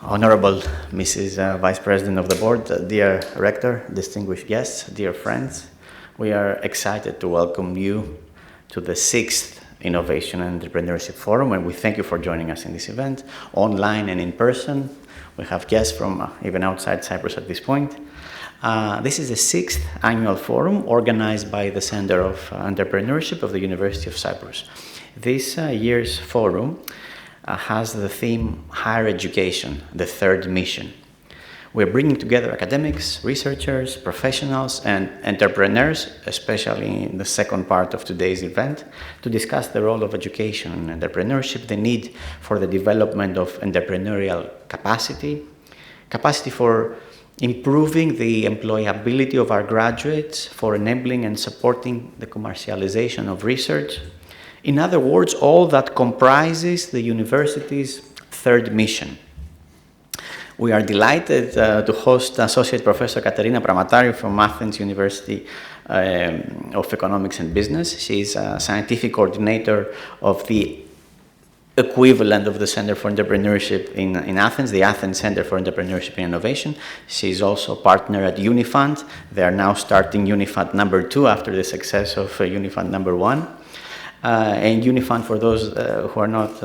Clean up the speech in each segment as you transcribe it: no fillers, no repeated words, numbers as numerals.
Honorable Mrs. Vice President of the Board, dear Rector, distinguished guests, dear friends, we are excited to welcome you to the 6th Innovation and Entrepreneurship Forum, and we thank you for joining us in this event, online and in person. We have guests from even outside Cyprus at this point. This is the 6th annual forum organized by the Center of Entrepreneurship of the University of Cyprus. This year's forum has the theme Higher Education, the Third Mission. We're bringing together academics, researchers, professionals, and entrepreneurs, especially in the second part of today's event, to discuss the role of education and entrepreneurship, the need for the development of entrepreneurial capacity for improving the employability of our graduates, for enabling and supporting the commercialization of research. In other words, all that comprises the university's third mission. We are delighted to host Associate Professor Katerina Pramatari from Athens University of Economics and Business. She is a scientific coordinator of the equivalent of the Center for Entrepreneurship in Athens, the Athens Center for Entrepreneurship and Innovation. She is also a partner at Unifund. They are now starting Unifund number 2 after the success of Unifund number 1. And Unifund, for those who are not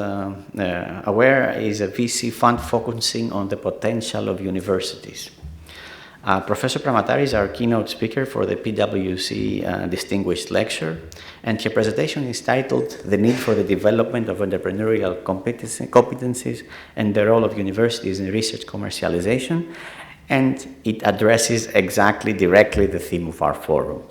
aware, is a VC fund focusing on the potential of universities. Professor Pramatari is our keynote speaker for the PwC Distinguished Lecture, and her presentation is titled The Need for the Development of Entrepreneurial Competencies and the Role of Universities in Research Commercialization, and it addresses directly the theme of our forum.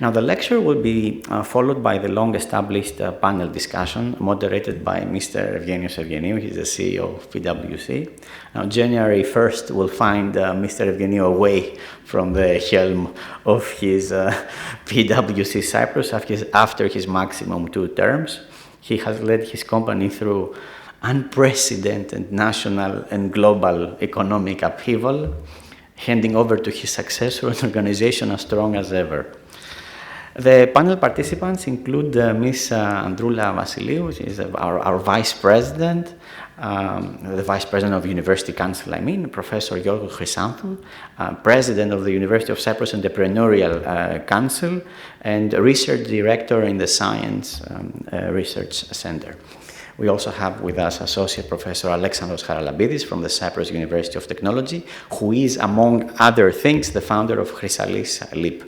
Now, the lecture will be followed by the long-established panel discussion moderated by Mr. Evgenios Evgeniou. He's the CEO of PwC. Now, January 1st will find Mr. Evgeniou away from the helm of his PwC Cyprus after his maximum 2 terms. He has led his company through unprecedented national and global economic upheaval, handing over to his successor an organization as strong as ever. The panel participants include Ms. Androula Vassiliou, she is our Vice President, the Vice President of University Council, Professor Giorgos Chrysanthou, President of the University of Cyprus Entrepreneurial Council, and Research Director in the Science Research Center. We also have with us Associate Professor Alexandros Charalambidis from the Cyprus University of Technology, who is, among other things, the founder of Chrysalis Leap.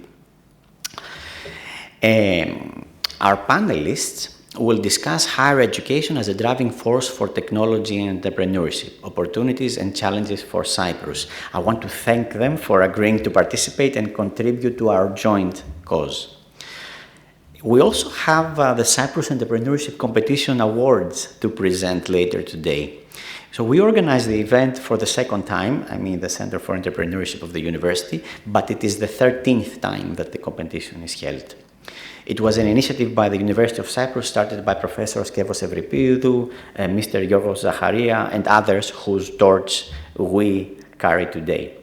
Our panelists will discuss higher education as a driving force for technology and entrepreneurship, opportunities and challenges for Cyprus. I want to thank them for agreeing to participate and contribute to our joint cause. We also have the Cyprus Entrepreneurship Competition Awards to present later today. So we organized the event for the second time, the Center for Entrepreneurship of the University, but it is the 13th time that the competition is held. It was an initiative by the University of Cyprus started by Professor Skevos Evripidou, Mr. Giorgos Zacharia, and others whose torch we carry today.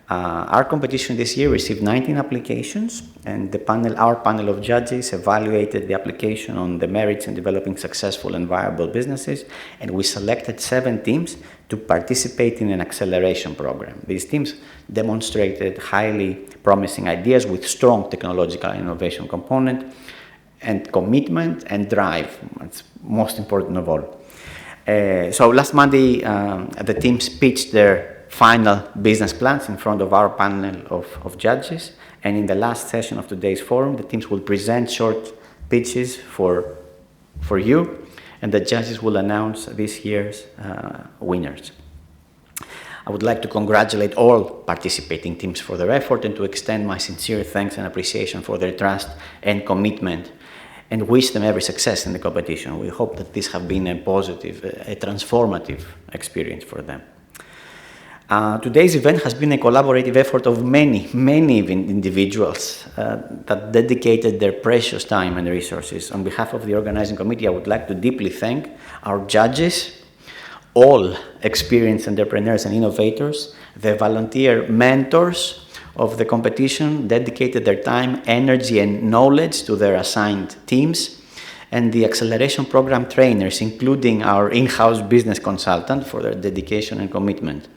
Our competition this year received 19 applications, and our panel of judges evaluated the application on the merits in developing successful and viable businesses, and we selected 7 teams to participate in an acceleration program. These teams demonstrated highly promising ideas with strong technological innovation component and commitment and drive. That's most important of all. So last Monday, the teams pitched their final business plans in front of our panel of judges, and in the last session of today's forum, the teams will present short pitches for you, and the judges will announce this year's winners. I would like to congratulate all participating teams for their effort and to extend my sincere thanks and appreciation for their trust and commitment, and wish them every success in the competition. We hope that this has been a positive, a transformative experience for them. Today's event has been a collaborative effort of many individuals that dedicated their precious time and resources. On behalf of the organizing committee, I would like to deeply thank our judges, all experienced entrepreneurs and innovators, the volunteer mentors of the competition dedicated their time, energy, and knowledge to their assigned teams, and the acceleration program trainers, including our in-house business consultant, for their dedication and commitment.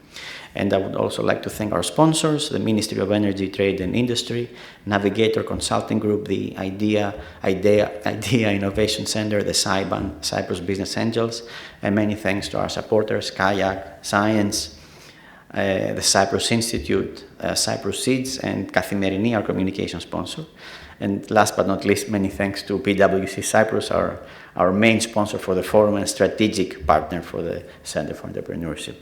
And I would also like to thank our sponsors, the Ministry of Energy, Trade and Industry, Navigator Consulting Group, the Idea Innovation Center, the CYBAN, Cyprus Business Angels, and many thanks to our supporters, Kayak, Science, the Cyprus Institute, Cyprus Seeds, and Kathimerini, our communication sponsor. And last but not least, many thanks to PwC Cyprus, our main sponsor for the forum and strategic partner for the Center for Entrepreneurship.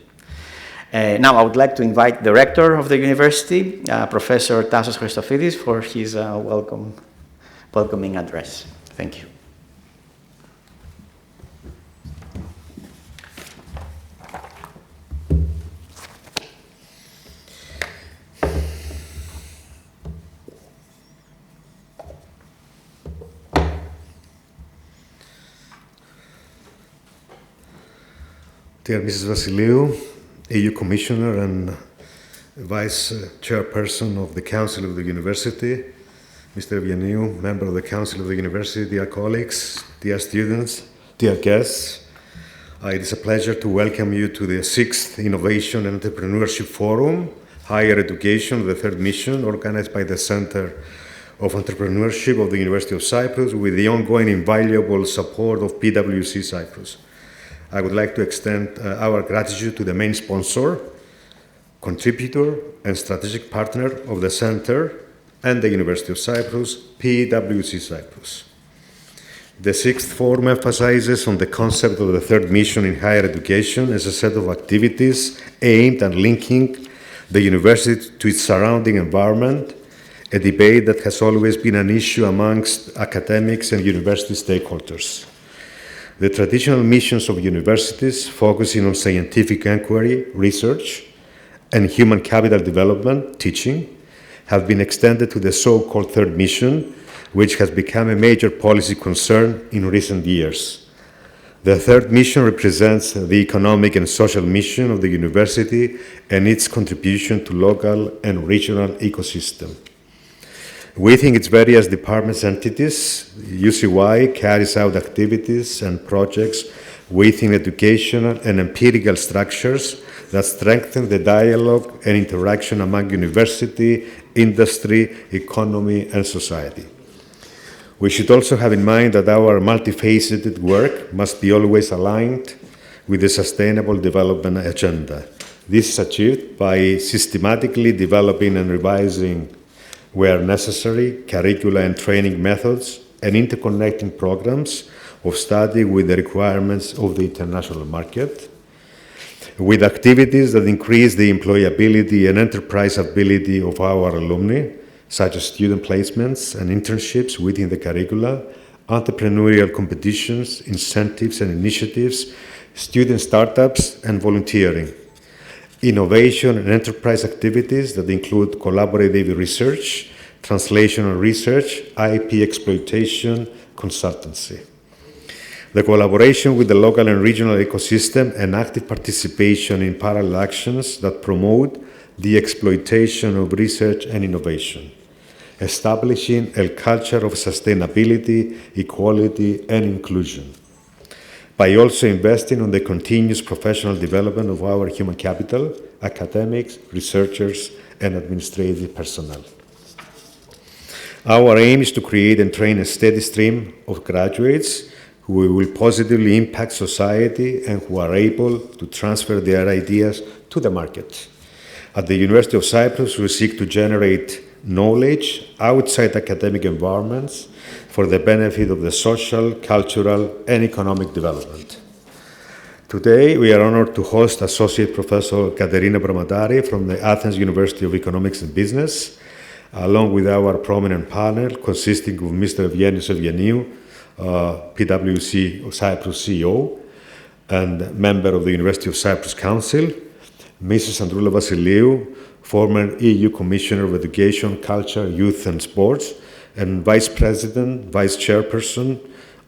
Now, I would like to invite the rector of the university, Professor Tassos Christofidis, for his welcoming address. Thank you. Dear Mrs. Vassiliou, EU Commissioner and Vice Chairperson of the Council of the University, Mr. Eugeniu, Member of the Council of the University, dear colleagues, dear students, dear guests, it is a pleasure to welcome you to the 6th Innovation and Entrepreneurship Forum, Higher Education, the third mission, organized by the Center of Entrepreneurship of the University of Cyprus with the ongoing invaluable support of PwC Cyprus. I would like to extend our gratitude to the main sponsor, contributor, and strategic partner of the Center and the University of Cyprus, PwC Cyprus. The 6th Forum emphasizes on the concept of the third mission in higher education as a set of activities aimed at linking the university to its surrounding environment, a debate that has always been an issue amongst academics and university stakeholders. The traditional missions of universities, focusing on scientific inquiry, research, and human capital development, teaching, have been extended to the so-called third mission, which has become a major policy concern in recent years. The third mission represents the economic and social mission of the university and its contribution to local and regional ecosystem. Within its various departments and entities, UCY carries out activities and projects within educational and empirical structures that strengthen the dialogue and interaction among university, industry, economy, and society. We should also have in mind that our multifaceted work must be always aligned with the Sustainable Development Agenda. This is achieved by systematically developing and revising, where necessary, curricula and training methods and interconnecting programs of study with the requirements of the international market, with activities that increase the employability and enterprise ability of our alumni, such as student placements and internships within the curricula, entrepreneurial competitions, incentives and initiatives, student startups, and volunteering. Innovation and enterprise activities that include collaborative research, translational research, IP exploitation, consultancy. The collaboration with the local and regional ecosystem and active participation in parallel actions that promote the exploitation of research and innovation. Establishing a culture of sustainability, equality, and inclusion. By also investing on the continuous professional development of our human capital, academics, researchers, and administrative personnel. Our aim is to create and train a steady stream of graduates who will positively impact society and who are able to transfer their ideas to the market. At the University of Cyprus, we seek to generate knowledge outside academic environments for the benefit of the social, cultural, and economic development. Today, we are honored to host Associate Professor Katerina Bromatari from the Athens University of Economics and Business, along with our prominent panel consisting of Mr. Eugeniu, PwC Cyprus CEO and member of the University of Cyprus Council, Mrs. Androula Vassiliou, former EU Commissioner of Education, Culture, Youth and Sports, and Vice President, Vice Chairperson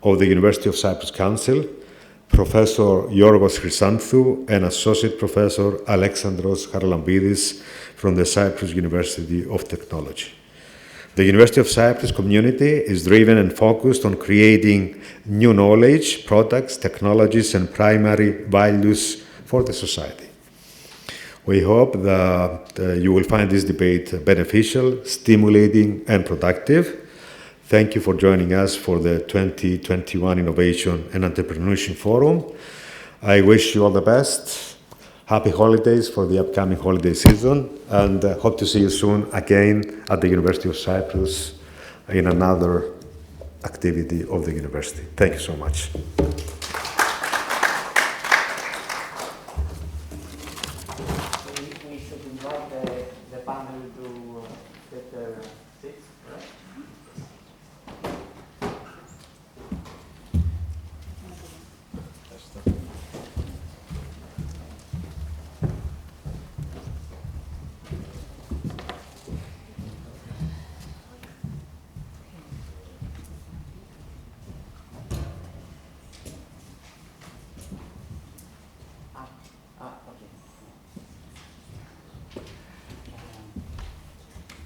of the University of Cyprus Council, Professor Yorgos Chrysanthou, and Associate Professor Alexandros Charalambidis from the Cyprus University of Technology. The University of Cyprus community is driven and focused on creating new knowledge, products, technologies, and primary values for the society. We hope that you will find this debate beneficial, stimulating, and productive. Thank you for joining us for the 2021 Innovation and Entrepreneurship Forum. I wish you all the best. Happy holidays for the upcoming holiday season, and hope to see you soon again at the University of Cyprus in another activity of the university. Thank you so much. We should invite the panel to take their seats, right?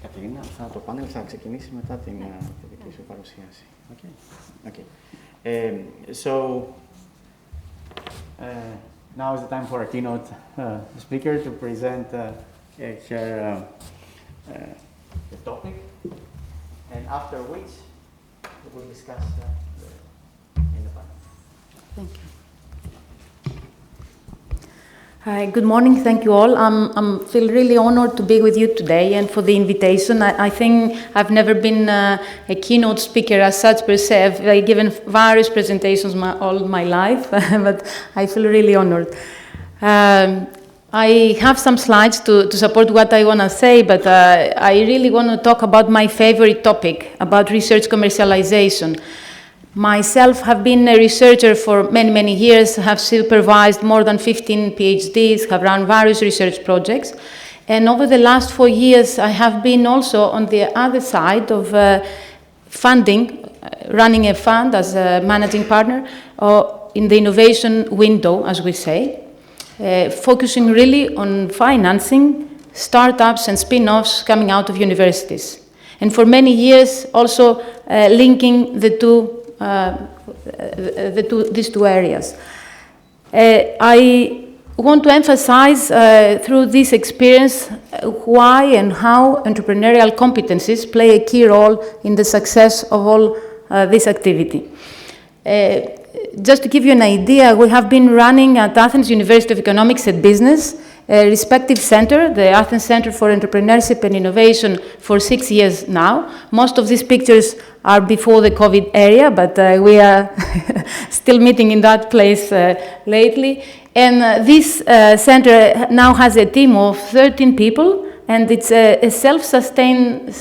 Κατερίνα, το πάνελ θα ξεκινήσει μετά τη δική σου παρουσίαση. Okay. So, now is the time for our keynote speaker to present her the topic, and after which we will discuss in the panel. Thank you. Hi, good morning. Thank you all. I feel really honored to be with you today and for the invitation. I think I've never been a keynote speaker as such per se. I've given various presentations all my life, but I feel really honored. I have some slides to support what I want to say, but I really want to talk about my favorite topic, about research commercialization. Myself have been a researcher for many, many years, have supervised more than 15 PhDs, have run various research projects. And over the last 4 years, I have been also on the other side of funding, running a fund as a managing partner in the innovation window, as we say, focusing really on financing startups and spin-offs coming out of universities. And for many years, also linking these two areas. I want to emphasize through this experience why and how entrepreneurial competencies play a key role in the success of all this activity. Just to give you an idea, we have been running at Athens University of Economics and Business a respective center, the Athens Center for Entrepreneurship and Innovation, for 6 years now. Most of these pictures are before the COVID era, but we are still meeting in that place lately. And this center now has a team of 13 people, and it's a self-sustained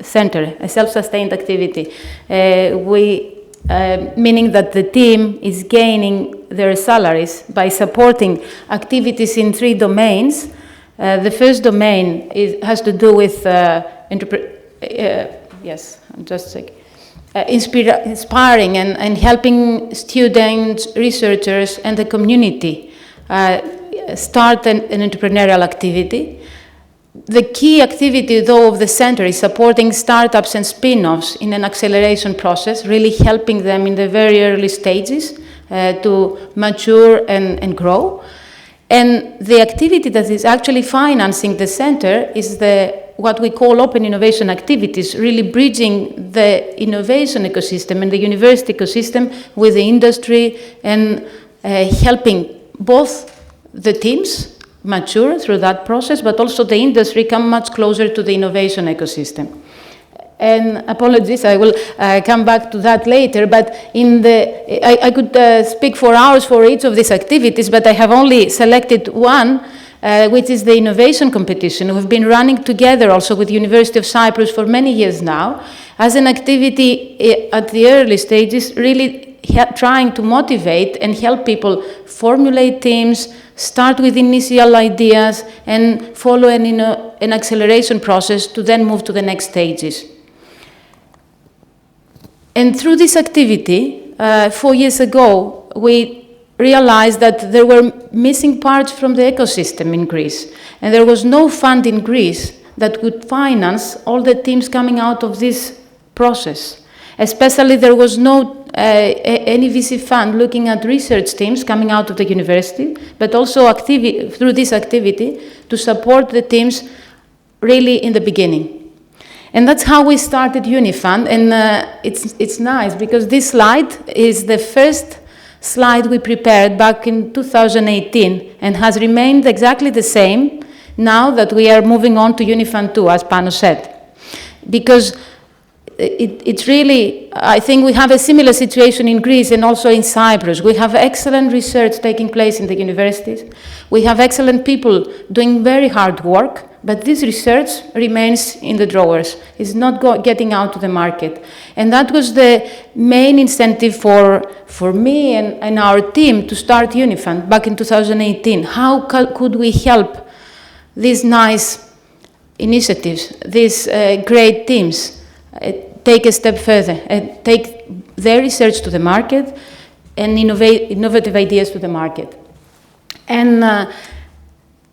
center, a self-sustained activity. Meaning that the team is gaining their salaries by supporting activities in 3 domains. The first domain has to do with inspiring and helping students, researchers, and the community start an entrepreneurial activity. The key activity, though, of the center is supporting startups and spin-offs in an acceleration process, really helping them in the very early stages to mature and grow. And the activity that is actually financing the center is what we call open innovation activities, really bridging the innovation ecosystem and the university ecosystem with the industry and helping both the teams mature through that process, but also the industry come much closer to the innovation ecosystem. And apologies, I will come back to that later, but I could speak for hours for each of these activities, but I have only selected one, which is the innovation competition. We've been running together also with University of Cyprus for many years now, as an activity at the early stages, really trying to motivate and help people formulate teams, start with initial ideas, and follow an acceleration process to then move to the next stages. And through this activity, 4 years ago, we realized that there were missing parts from the ecosystem in Greece. And there was no fund in Greece that would finance all the teams coming out of this process. Especially there was no any VC fund looking at research teams coming out of the university, but also through this activity to support the teams really in the beginning. And that's how we started Unifund, and it's nice because this slide is the first slide we prepared back in 2018 and has remained exactly the same now that we are moving on to Unifund 2, as Panos said. Because it's really, I think we have a similar situation in Greece and also in Cyprus. We have excellent research taking place in the universities. We have excellent people doing very hard work, but this research remains in the drawers. It's not getting out to the market. And that was the main incentive for me and our team to start Unifund back in 2018. How could we help these nice initiatives, these great teams, take a step further and take their research to the market and innovative ideas to the market. And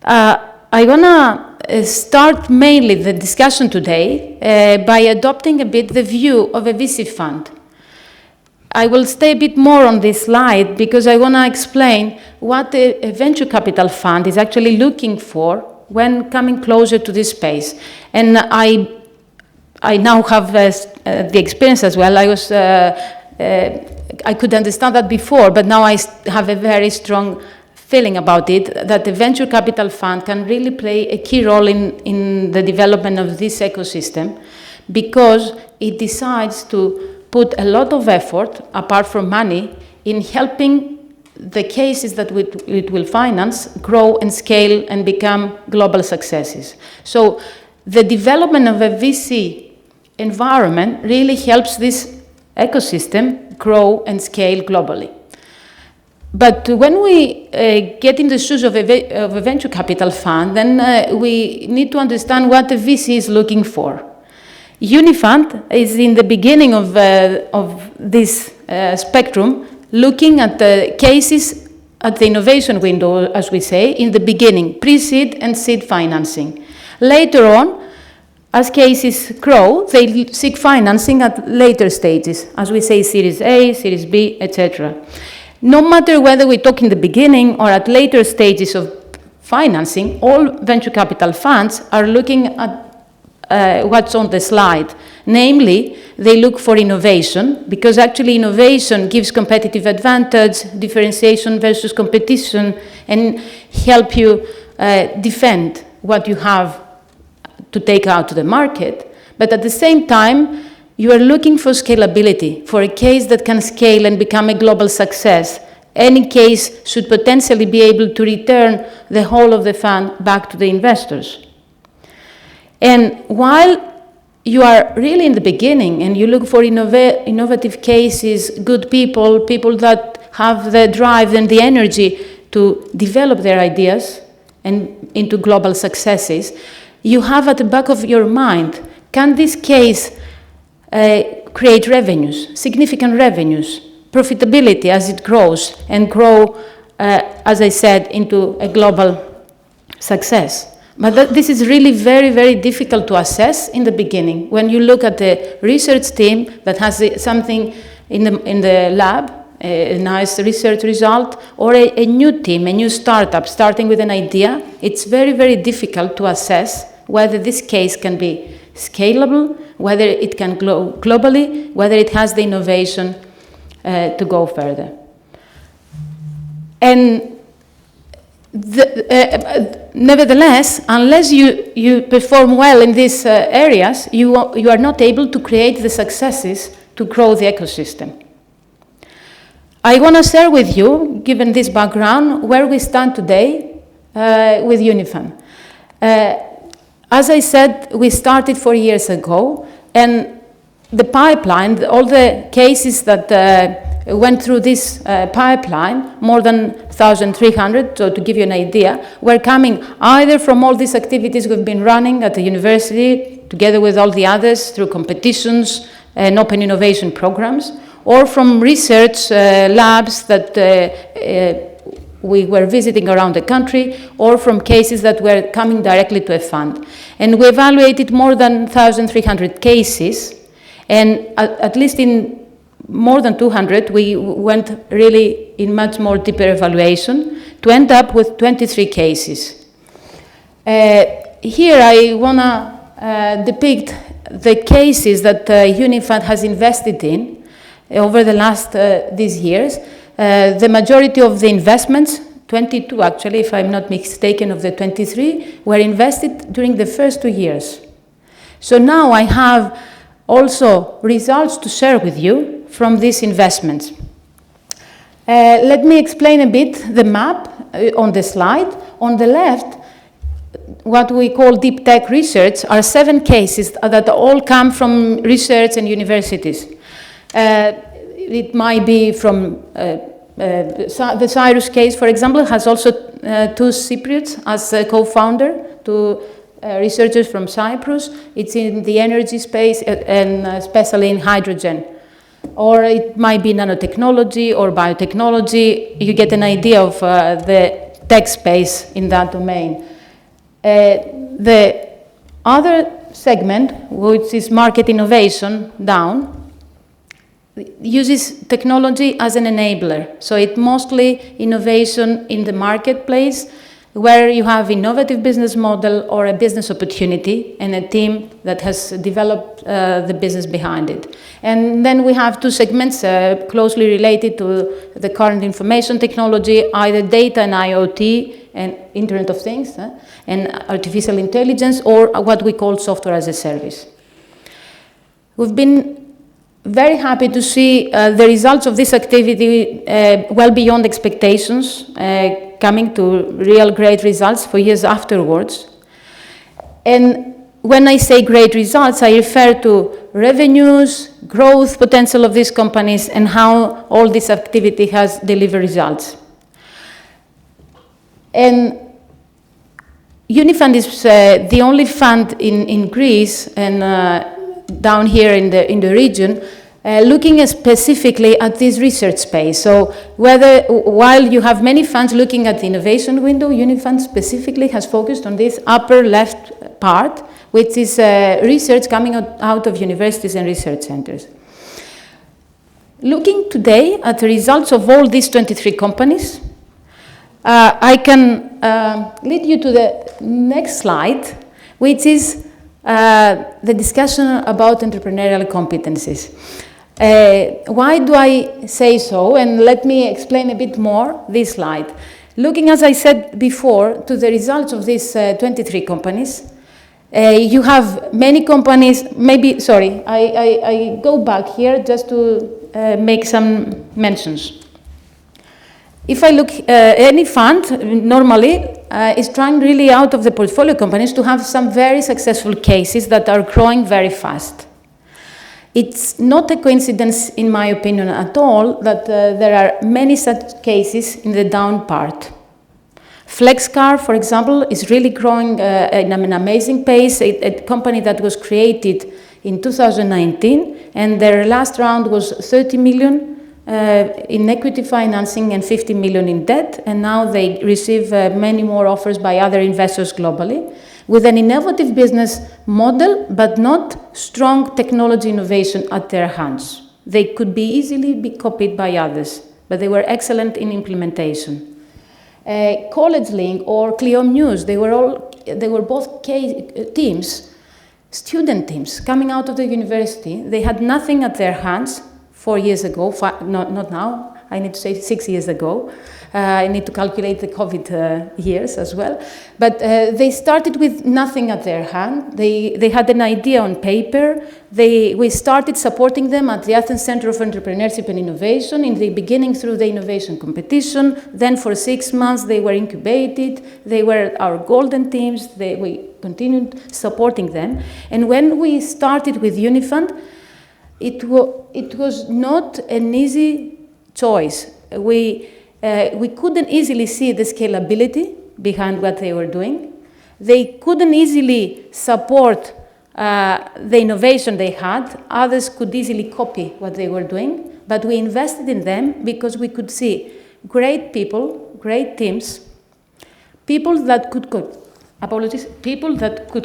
I want to start mainly the discussion today by adopting a bit the view of a VC fund. I will stay a bit more on this slide because I want to explain what a venture capital fund is actually looking for when coming closer to this space. And I now have the experience as well. I could understand that before, but now I have a very strong feeling about it, that the venture capital fund can really play a key role in the development of this ecosystem because it decides to put a lot of effort, apart from money, in helping the cases that it will finance grow and scale and become global successes. So the development of a VC environment really helps this ecosystem grow and scale globally. But when we get in the shoes of a venture capital fund, then we need to understand what the VC is looking for. Unifund is in the beginning of this spectrum, looking at the cases at the innovation window, as we say, in the beginning, pre-seed and seed financing. Later on, as cases grow, they seek financing at later stages, as we say, Series A, Series B, etc. No matter whether we talk in the beginning or at later stages of financing, all venture capital funds are looking at what's on the slide. Namely, they look for innovation, because actually innovation gives competitive advantage, differentiation versus competition, and help you defend what you have to take out to the market. But at the same time, you are looking for scalability, for a case that can scale and become a global success. Any case should potentially be able to return the whole of the fund back to the investors. And while you are really in the beginning and you look for innovative cases, good people, people that have the drive and the energy to develop their ideas and into global successes, you have at the back of your mind, can this case create revenues, significant revenues, profitability as it grows and grow, as I said, into a global success? But this is really very, very difficult to assess in the beginning. When you look at the research team that has something in the lab, a nice research result, or a new team, a new startup starting with an idea, it's very, very difficult to assess whether this case can be scalable, whether it can grow globally, whether it has the innovation to go further. And nevertheless, unless you perform well in these areas, you are not able to create the successes to grow the ecosystem. I want to share with you, given this background, where we stand today with Unifund. As I said, we started 4 years ago, and the pipeline, all the cases that went through this pipeline, more than 1,300, so to give you an idea, were coming either from all these activities we've been running at the university, together with all the others, through competitions and open innovation programs, or from research labs that we were visiting around the country or from cases that were coming directly to a fund. And we evaluated more than 1,300 cases, and at least in more than 200, we went really in much more deeper evaluation to end up with 23 cases. Here I want to depict the cases that Unifund has invested in over the last these years. The majority of the investments, 22 actually, if I'm not mistaken, of the 23, were invested during the first 2 years. So now I have also results to share with you from these investments. Let me explain a bit the map on the slide. On the left, what we call deep tech research are 7 cases that all come from research and universities. It might be from the Cyrus case, for example, has also 2 Cypriots as a co-founder, 2 researchers from Cyprus. It's in the energy space and especially in hydrogen. Or it might be nanotechnology or biotechnology. You get an idea of the tech space in that domain. The other segment, which is market innovation, down, uses technology as an enabler. So it's mostly innovation in the marketplace, where you have innovative business model or a business opportunity and a team that has developed the business behind it. And then we have 2 segments closely related to the current information technology, either data and IoT and Internet of Things and artificial intelligence, or what we call software as a service. We've been very happy to see the results of this activity well beyond expectations, coming to real great results for years afterwards. And when I say great results, I refer to revenues, growth potential of these companies, and how all this activity has delivered results. And Unifund is the only fund in Greece and down here in the region, looking specifically at this research space. So while you have many funds looking at the innovation window, Unifund specifically has focused on this upper left part, which is research coming out of universities and research centers. Looking today at the results of all these 23 companies, I can lead you to the next slide, which is the discussion about entrepreneurial competencies. Why do I say so? And let me explain a bit more this slide. Looking, as I said before, to the results of these 23 companies, you have many companies, I go back here just to make some mentions. If I look, any fund normally is trying really out of the portfolio companies to have some very successful cases that are growing very fast. It's not a coincidence, in my opinion, at all, that there are many such cases in the down part. FlexCar, for example, is really growing at an amazing pace, a company that was created in 2019, and their last round was 30 million in equity financing and 50 million in debt, and now they receive many more offers by other investors globally, with an innovative business model, but not strong technology innovation at their hands. They could be easily copied by others, but they were excellent in implementation. College Link or Cliom News, they were both teams, student teams coming out of the university. They had nothing at their hands 4 years ago, not now, I need to say 6 years ago. I need to calculate the COVID years as well. But they started with nothing at their hand. They had an idea on paper. We started supporting them at the Athens Center of Entrepreneurship and Innovation in the beginning through the innovation competition. Then for 6 months they were incubated. They were our golden teams. We continued supporting them. And when we started with Unifund, it was not an easy choice. We couldn't easily see the scalability behind what they were doing. They couldn't easily support the innovation they had. Others could easily copy what they were doing, but we invested in them because we could see great people, great teams, people that could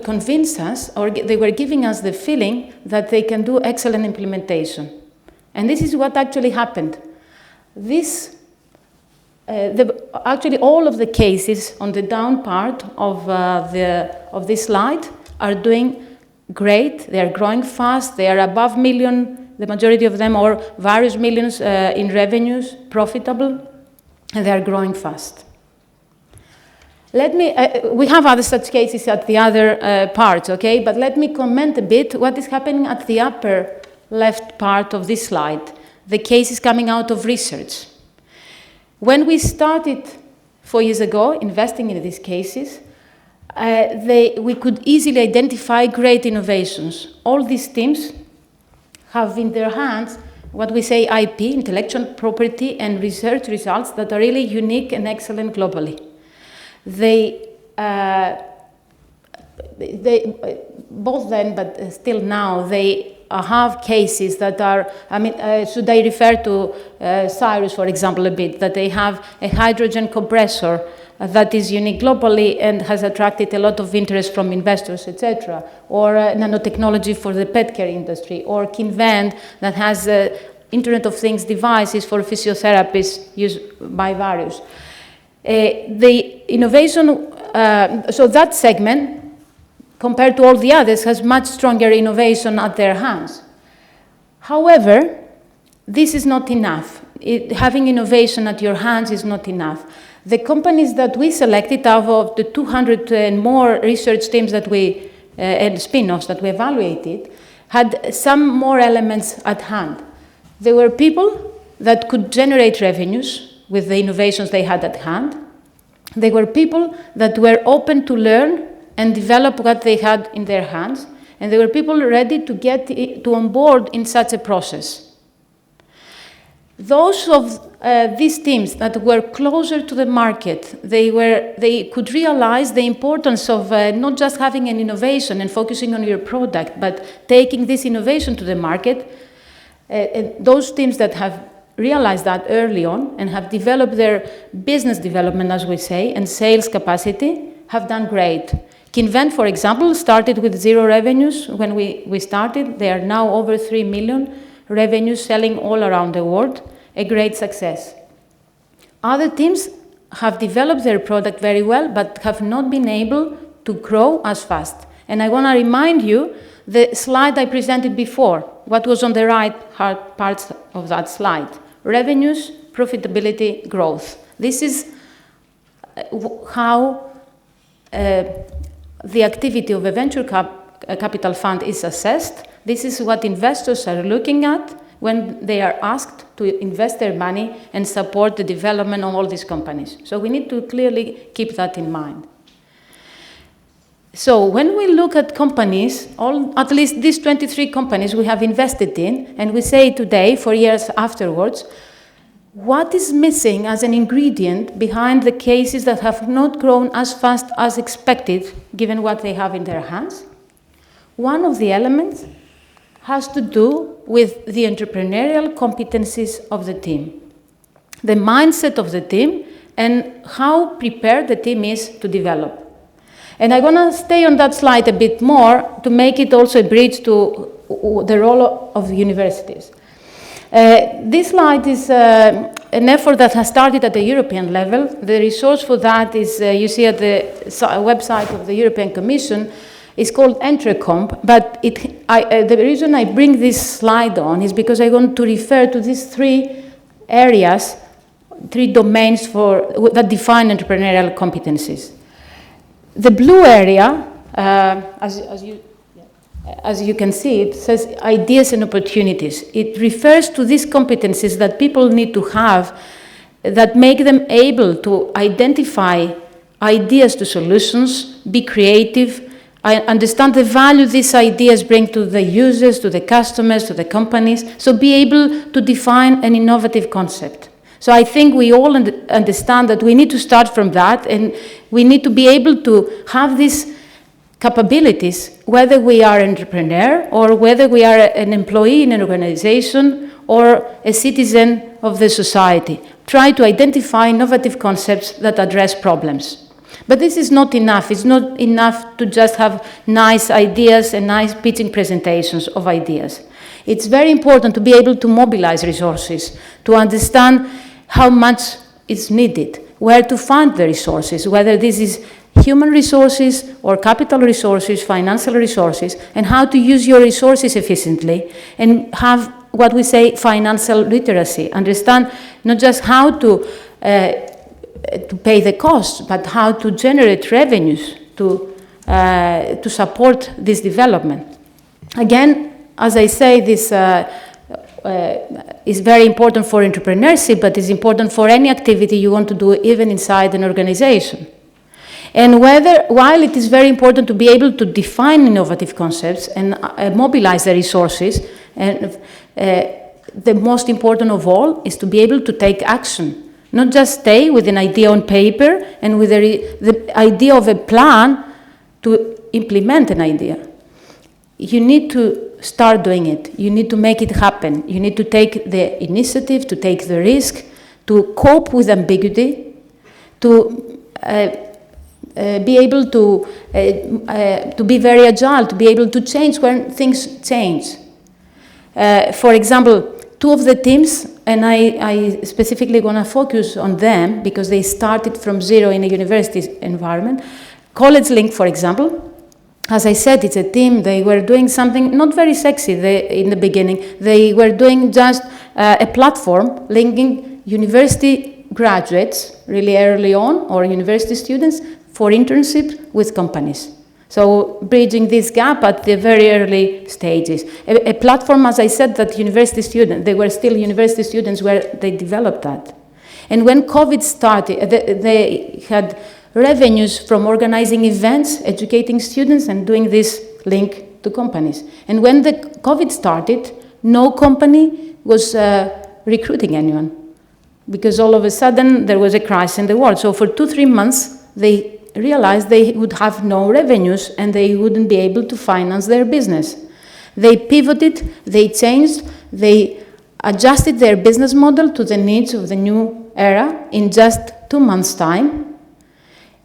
convince us, or they were giving us the feeling that they can do excellent implementation. And this is what actually happened. Actually, all of the cases on the down part of this slide are doing great. They are growing fast. They are above million, the majority of them, or various millions in revenues, profitable, and they are growing fast. We have other such cases at the other parts, okay? But let me comment a bit what is happening at the upper left part of this slide, the cases coming out of research. When we started 4 years ago investing in these cases, we could easily identify great innovations. All these teams have in their hands what we say IP, intellectual property, and research results that are really unique and excellent globally. Both then, but still now, they have cases that are, should I refer to Cyrus, for example, a bit, that they have a hydrogen compressor that is unique globally and has attracted a lot of interest from investors, etc. Or nanotechnology for the pet care industry, or Kinvent that has Internet of Things devices for physiotherapists used by various. The innovation, so that segment, compared to all the others, has much stronger innovation at their hands. However, this is not enough. Having innovation at your hands is not enough. The companies that we selected out of the 200 and more research teams that and spin-offs that we evaluated had some more elements at hand. There were people that could generate revenues with the innovations they had at hand. They were people that were open to learn and develop what they had in their hands, and there were people ready to get to on board in such a process. Those of these teams that were closer to the market, they could realize the importance of not just having an innovation and focusing on your product, but taking this innovation to the market. And those teams that have realized that early on and have developed their business development, as we say, and sales capacity, have done great. Kinvent, for example, started with 0 revenues when we started. They are now over 3 million revenues, selling all around the world, a great success. Other teams have developed their product very well, but have not been able to grow as fast. And I want to remind you the slide I presented before, what was on the right parts of that slide. Revenues, profitability, growth. This is how the activity of a venture capital fund is assessed. This is what investors are looking at when they are asked to invest their money and support the development of all these companies. So we need to clearly keep that in mind. So when we look at companies, at least these 23 companies we have invested in, and we say today, 4 years afterwards, what is missing as an ingredient behind the cases that have not grown as fast as expected, given what they have in their hands? One of the elements has to do with the entrepreneurial competencies of the team, the mindset of the team, and how prepared the team is to develop. And I want to stay on that slide a bit more to make it also a bridge to the role of universities. This slide is an effort that has started at the European level. The resource for that is, you see at the website of the European Commission, is called Entrecomp. But the reason I bring this slide on is because I want to refer to these 3 areas, 3 domains that define entrepreneurial competencies. The blue area, as you can see, it says ideas and opportunities. It refers to these competencies that people need to have that make them able to identify ideas to solutions, be creative, understand the value these ideas bring to the users, to the customers, to the companies, so be able to define an innovative concept. So I think we all understand that we need to start from that, and we need to be able to have these capabilities, whether we are an entrepreneur or whether we are an employee in an organization or a citizen of the society. Try to identify innovative concepts that address problems. But this is not enough. It's not enough to just have nice ideas and nice pitching presentations of ideas. It's very important to be able to mobilize resources, to understand how much is needed, where to find the resources, whether this is human resources or capital resources, financial resources, and how to use your resources efficiently and have what we say financial literacy. Understand not just how to pay the costs, but how to generate revenues to support this development. Again, as I say, this is very important for entrepreneurship, but is important for any activity you want to do, even inside an organization. And while it is very important to be able to define innovative concepts and mobilize the resources, and the most important of all is to be able to take action. Not just stay with an idea on paper and with the idea of a plan to implement an idea. You need to start doing it. You need to make it happen. You need to take the initiative, to take the risk, to cope with ambiguity, to be able to be very agile, to be able to change when things change. For example, two of the teams, and I specifically want to focus on them because they started from zero in a university environment. College Link, for example, as I said, it's a team. They were doing something not very sexy in the beginning. They were doing just a platform linking university graduates really early on, or university students, for internship with companies. So bridging this gap at the very early stages. A platform, as I said, that university students, they were still university students where they developed that. And when COVID started, they had revenues from organizing events, educating students, and doing this link to companies. And when the COVID started, no company was recruiting anyone, because all of a sudden there was a crisis in the world. So for 2-3 months, they realized they would have no revenues and they wouldn't be able to finance their business. They pivoted, they changed, they adjusted their business model to the needs of the new era in just 2 months' time.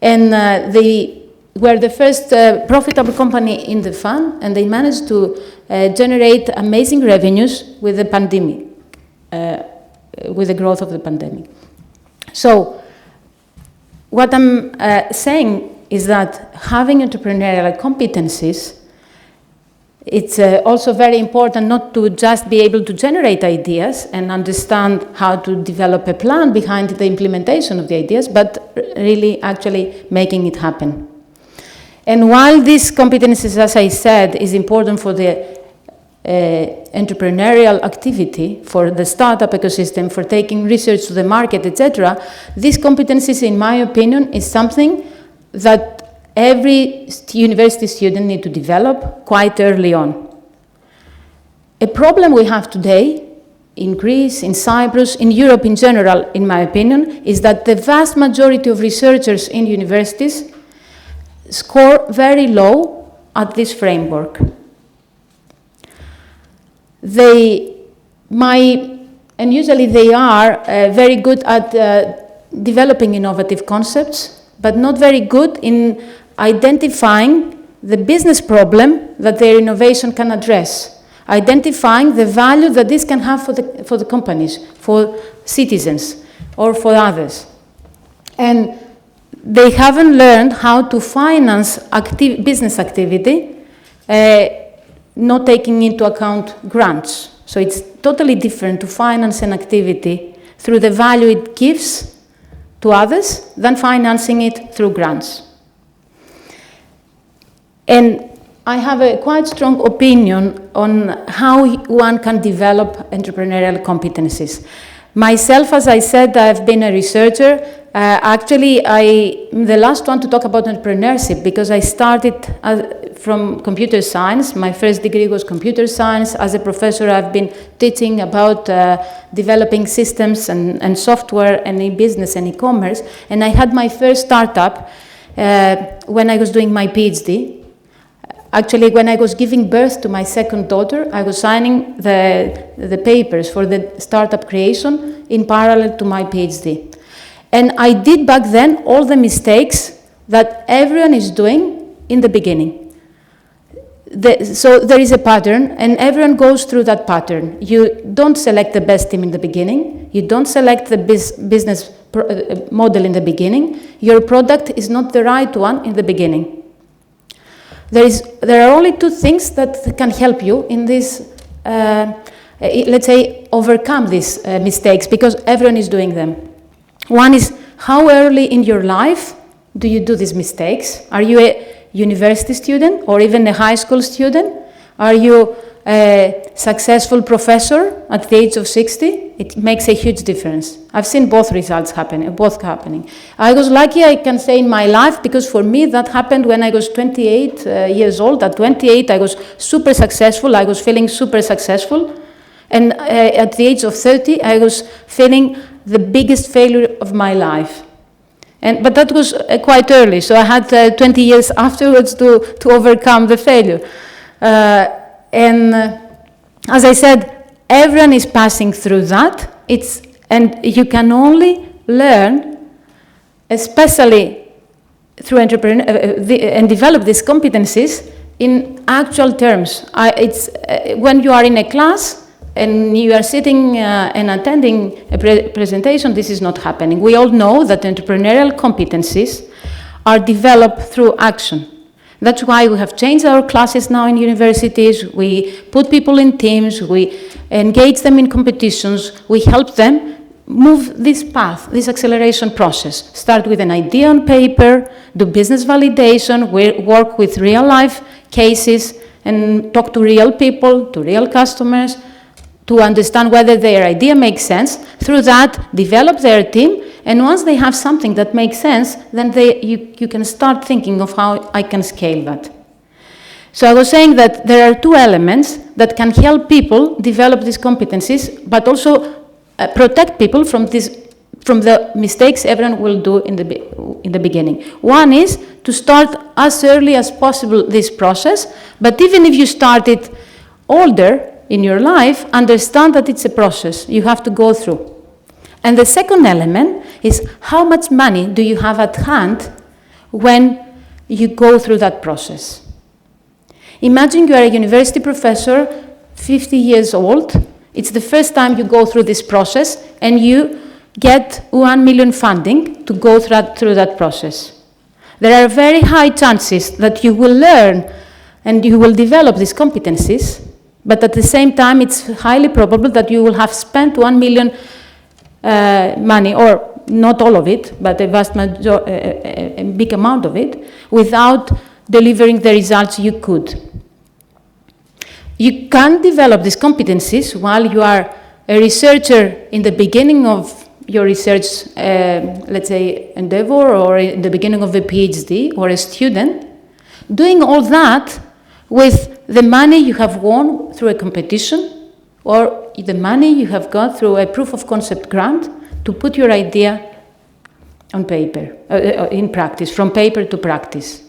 And they were the first profitable company in the fund, and they managed to generate amazing revenues with the pandemic, with the growth of the pandemic. So, what I'm saying is that having entrepreneurial competencies, it's also very important not to just be able to generate ideas and understand how to develop a plan behind the implementation of the ideas, but really actually making it happen. And while these competencies, as I said, is important for the entrepreneurial activity, for the startup ecosystem, for taking research to the market, etc., these competencies, in my opinion, is something that every university student needs to develop quite early on. A problem we have today in Greece, in Cyprus, in Europe in general, in my opinion, is that the vast majority of researchers in universities score very low at this framework. And usually they are very good at developing innovative concepts, but not very good in identifying the business problem that their innovation can address, identifying the value that this can have for the companies, for citizens, or for others. And they haven't learned how to finance business activity, not taking into account grants. So it's totally different to finance an activity through the value it gives to others than financing it through grants. And I have a quite strong opinion on how one can develop entrepreneurial competencies. Myself, as I said, I've been a researcher. Actually, I'm the last one to talk about entrepreneurship because I started from computer science. My first degree was computer science. As a professor, I've been teaching about developing systems and software and e-business and e-commerce. And I had my first startup when I was doing my PhD. Actually, when I was giving birth to my second daughter, I was signing the papers for the startup creation in parallel to my PhD. And I did back then all the mistakes that everyone is doing in the beginning. So there is a pattern, and everyone goes through that pattern. You don't select the best team in the beginning. You don't select the business model in the beginning. Your product is not the right one in the beginning. There are only two things that can help you in this, let's say, overcome these mistakes, because everyone is doing them. One is, how early in your life do you do these mistakes? Are you a university student or even a high school student? Are you a successful professor at the age of 60? It makes a huge difference. I've seen both results both happening. I was lucky, I can say, in my life, because for me that happened when I was 28 years old. At 28, I was super successful. I was feeling super successful. And at the age of 30, I was feeling the biggest failure of my life. But that was quite early, so I had 20 years afterwards to overcome the failure. As I said, everyone is passing through that. And you can only learn, especially through and develop these competencies in actual terms. When you are in a class and you are sitting and attending a presentation, this is not happening. We all know that entrepreneurial competencies are developed through action. That's why we have changed our classes now in universities. We put people in teams, we engage them in competitions, we help them move this path, this acceleration process. Start with an idea on paper, do business validation, work with real life cases, and talk to real people, to real customers, to understand whether their idea makes sense. Through that, develop their team, and once they have something that makes sense, then you can start thinking of how I can scale that. So I was saying that there are two elements that can help people develop these competencies, but also protect people from the mistakes everyone will do in the beginning. One is to start as early as possible this process, but even if you start it older in your life, understand that it's a process you have to go through. And the second element is, how much money do you have at hand when you go through that process? Imagine you are a university professor, 50 years old. It's the first time you go through this process, and you get 1 million funding to go through that process. There are very high chances that you will learn and you will develop these competencies, but at the same time, it's highly probable that you will have spent 1 million money, or not all of it, but a big amount of it, without delivering the results you could. You can develop these competencies while you are a researcher in the beginning of your research, let's say, endeavor, or in the beginning of a PhD, or a student, doing all that with the money you have won through a competition, or the money you have got through a proof of concept grant to put your idea on paper, in practice, from paper to practice.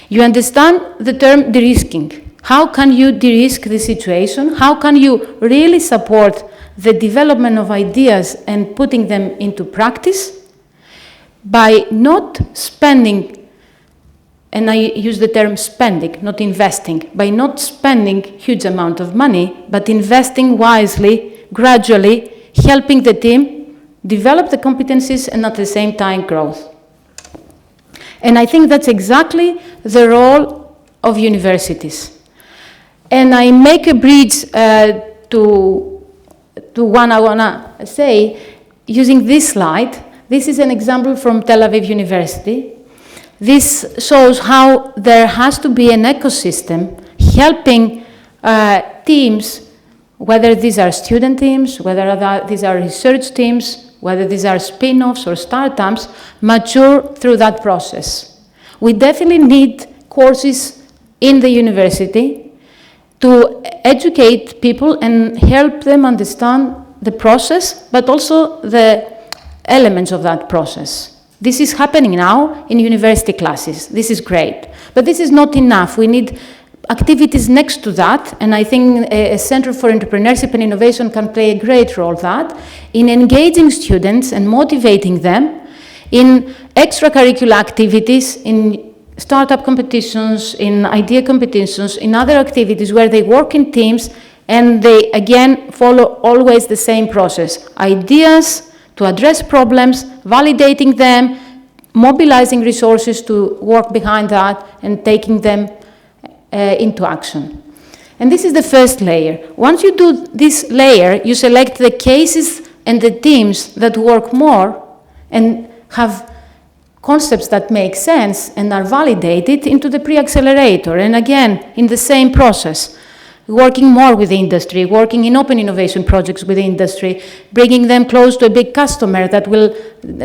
You understand the term de-risking. How can you de-risk the situation? How can you really support the development of ideas and putting them into practice? By not spending, and I use the term spending, not investing, by not spending huge amount of money, but investing wisely, gradually, helping the team develop the competencies and at the same time growth. And I think that's exactly the role of universities. And I make a bridge to one I want to say using this slide. This is an example from Tel Aviv University. This shows how there has to be an ecosystem helping teams, whether these are student teams, whether these are research teams, whether these are spin-offs or startups, mature through that process. We definitely need courses in the university to educate people and help them understand the process, but also the elements of that process. This is happening now in university classes. This is great. But this is not enough. We need activities next to that, and I think a Center for Entrepreneurship and Innovation can play a great role that in engaging students and motivating them in extracurricular activities, in startup competitions, in idea competitions, in other activities where they work in teams and they, again, follow always the same process. Ideas to address problems, validating them, mobilizing resources to work behind that, and taking them into action. And this is the first layer. Once you do this layer, you select the cases and the teams that work more and have concepts that make sense and are validated into the pre-accelerator. And again, in the same process, working more with the industry, working in open innovation projects with the industry, bringing them close to a big customer that will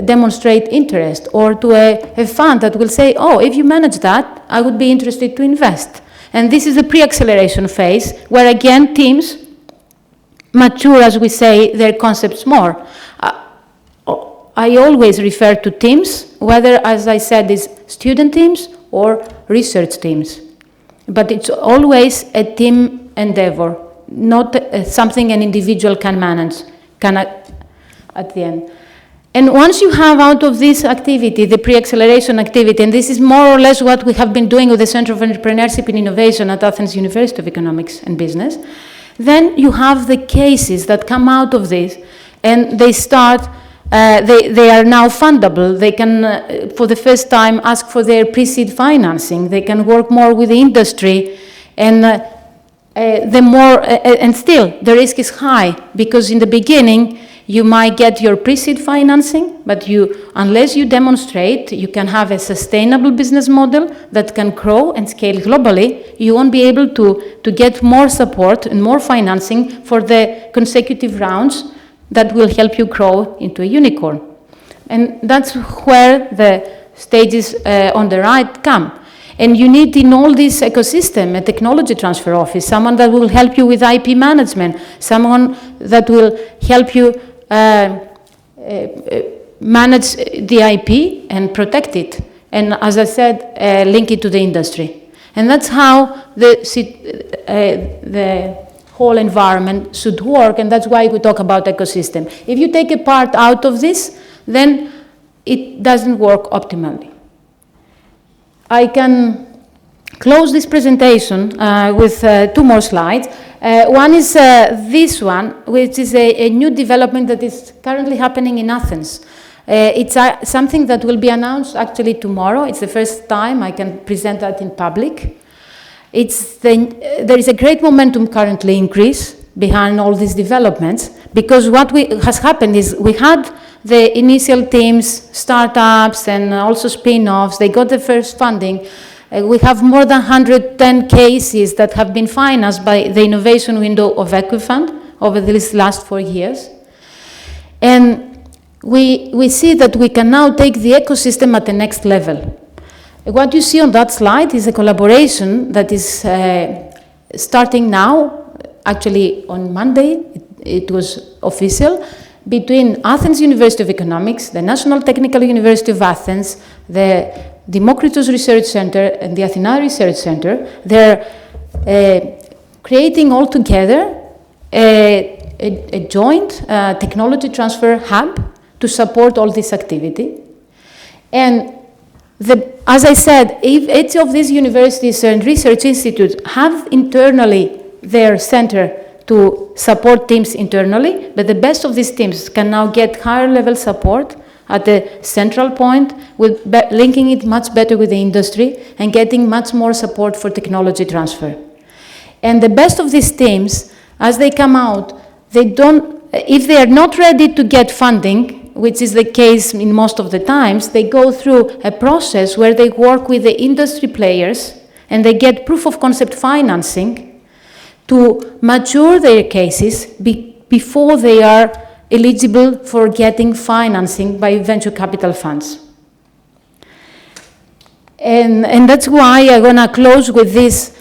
demonstrate interest, or to a fund that will say, oh, if you manage that, I would be interested to invest. And this is the pre-acceleration phase, where again, teams mature, as we say, their concepts more. I always refer to teams, whether, as I said, is student teams or research teams. But it's always a team endeavor, not something an individual can manage, at the end. And once you have out of this activity, the pre-acceleration activity, and this is more or less what we have been doing with the Center for Entrepreneurship and Innovation at Athens University of Economics and Business, then you have the cases that come out of this, and they start, they are now fundable. They can, for the first time, ask for their pre-seed financing. They can work more with the industry, and and still, the risk is high, because in the beginning, you might get your pre-seed financing, but unless you demonstrate you can have a sustainable business model that can grow and scale globally, you won't be able to get more support and more financing for the consecutive rounds that will help you grow into a unicorn. And that's where the stages on the right come. And you need in all this ecosystem a technology transfer office, someone that will help you with IP management, someone that will help you manage the IP and protect it. And as I said, link it to the industry. And that's how the whole environment should work, and that's why we talk about ecosystem. If you take a part out of this, then it doesn't work optimally. I can close this presentation with 2 more slides. One is this one, which is a new development that is currently happening in Athens. It's something that will be announced actually tomorrow. It's the first time I can present that in public. There is a great momentum currently in Greece behind all these developments, because what has happened is we had the initial teams, startups, and also spin-offs. They got the first funding. We have more than 110 cases that have been financed by the innovation window of Equifund over these last 4 years. And we see that we can now take the ecosystem at the next level. What you see on that slide is a collaboration that is starting now. Actually, on Monday, it was official, between Athens University of Economics, the National Technical University of Athens, the Democritus Research Center, and the Athena Research Center. They're creating all together a joint technology transfer hub to support all this activity. And as I said, if each of these universities and research institutes have internally their center to support teams internally, but the best of these teams can now get higher level support at the central point, with linking it much better with the industry and getting much more support for technology transfer. And the best of these teams, as they come out, if they are not ready to get funding, which is the case in most of the times, they go through a process where they work with the industry players and they get proof of concept financing to mature their cases before they are eligible for getting financing by venture capital funds. And that's why I'm going to close with this,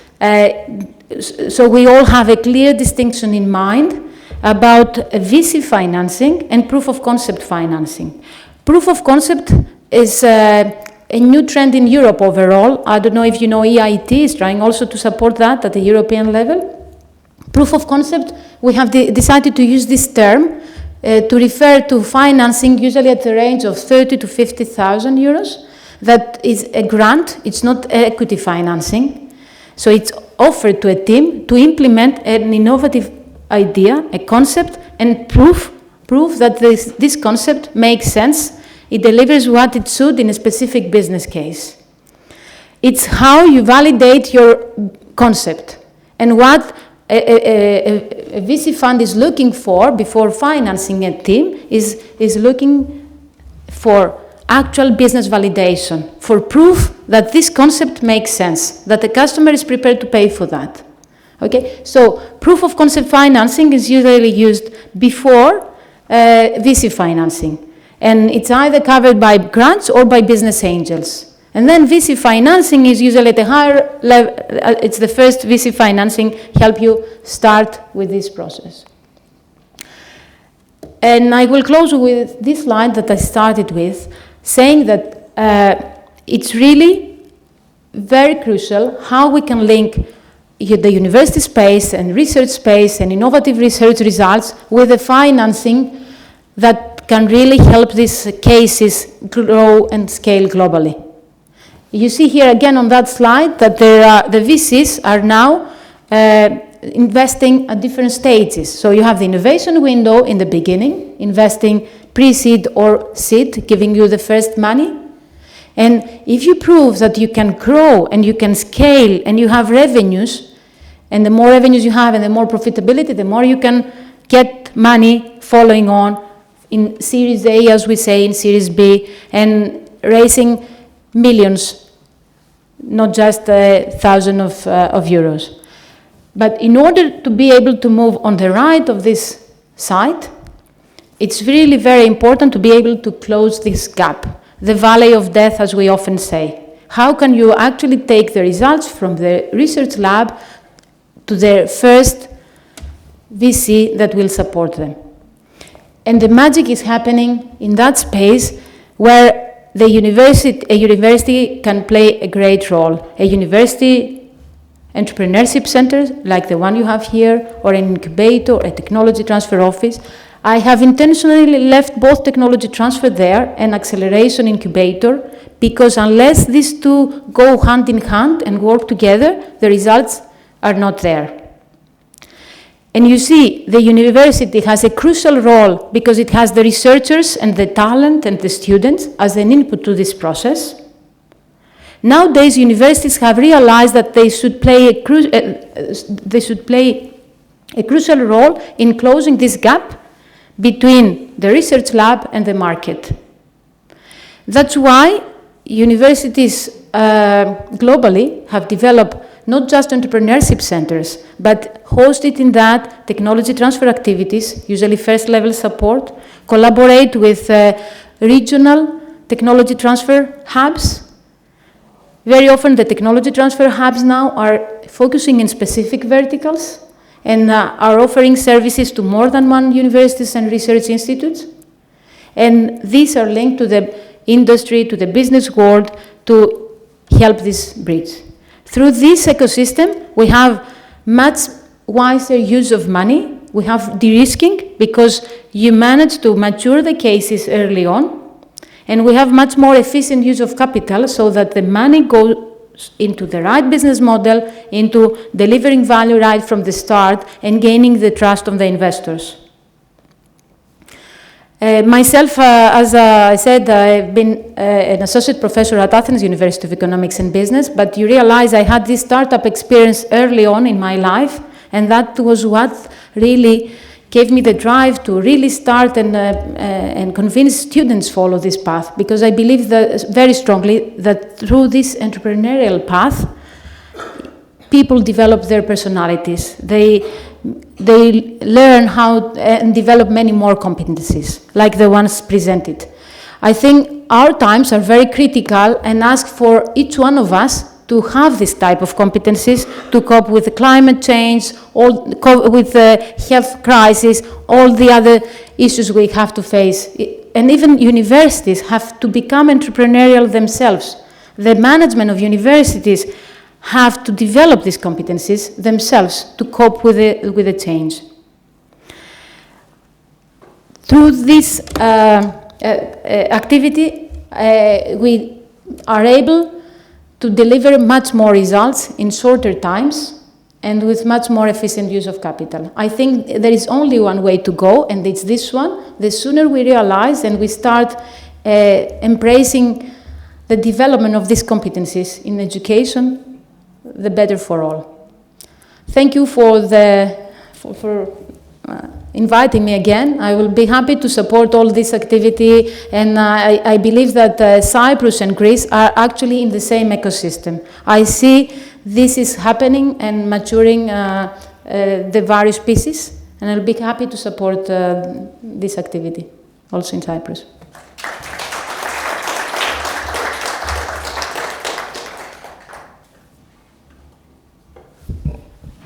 so we all have a clear distinction in mind about VC financing and proof of concept financing. Proof of concept is a new trend in Europe overall. I don't know if you know EIT is trying also to support that at the European level. Proof of concept, we have decided to use this term to refer to financing usually at the range of 30 to 50,000 euros. That is a grant, it's not equity financing. So it's offered to a team to implement an innovative idea, a concept, and prove that this concept makes sense. It delivers what it should in a specific business case. It's how you validate your concept and what a VC fund is looking for before financing a team is looking for actual business validation, for proof that this concept makes sense, that the customer is prepared to pay for that. Okay, so proof of concept financing is usually used before VC financing, and it's either covered by grants or by business angels. And then VC financing is usually at a higher level. It's the first VC financing help you start with this process. And I will close with this slide that I started with, saying that it's really very crucial how we can link the university space and research space and innovative research results with the financing that can really help these cases grow and scale globally. You see here again on that slide that the VCs are now investing at different stages. So you have the innovation window in the beginning, investing pre-seed or seed, giving you the first money. And if you prove that you can grow and you can scale and you have revenues, and the more revenues you have and the more profitability, the more you can get money following on in Series A, as we say, in Series B, and raising millions, not just thousands of euros. But in order to be able to move on the right of this side, it's really very important to be able to close this gap, the valley of death, as we often say. How can you actually take the results from the research lab to the first VC that will support them? And the magic is happening in that space where a university can play a great role. A university entrepreneurship center, like the one you have here, or an incubator, a technology transfer office. I have intentionally left both technology transfer there and acceleration incubator, because unless these two go hand in hand and work together, the results are not there. And you see, the university has a crucial role because it has the researchers and the talent and the students as an input to this process. Nowadays, universities have realized that they should play a crucial role in closing this gap between the research lab and the market. That's why universities globally have developed not just entrepreneurship centers, but hosted in that technology transfer activities, usually first-level support, collaborate with regional technology transfer hubs. Very often the technology transfer hubs now are focusing in specific verticals and are offering services to more than one universities and research institutes. And these are linked to the industry, to the business world, to help this bridge. Through this ecosystem, we have much wiser use of money. We have de-risking because you manage to mature the cases early on. And we have much more efficient use of capital so that the money goes into the right business model, into delivering value right from the start and gaining the trust of the investors. Myself, as I said, I've been an associate professor at Athens University of Economics and Business, but you realize I had this startup experience early on in my life, and that was what really gave me the drive to really start and convince students follow this path, because I believe that very strongly that through this entrepreneurial path, people develop their personalities. They learn how and develop many more competencies, like the ones presented. I think our times are very critical and ask for each one of us to have this type of competencies to cope with the climate change, with the health crisis, all the other issues we have to face and even universities have to become entrepreneurial themselves. The management of universities have to develop these competencies themselves to cope with the change. Through this activity, we are able to deliver much more results in shorter times and with much more efficient use of capital. I think there is only one way to go, and it's this one. The sooner we realize and we start embracing the development of these competencies in education, the better for all. Thank you for inviting me again. I will be happy to support all this activity, and I believe that Cyprus and Greece are actually in the same ecosystem. I see this is happening and maturing the various pieces, and I'll be happy to support this activity also in Cyprus.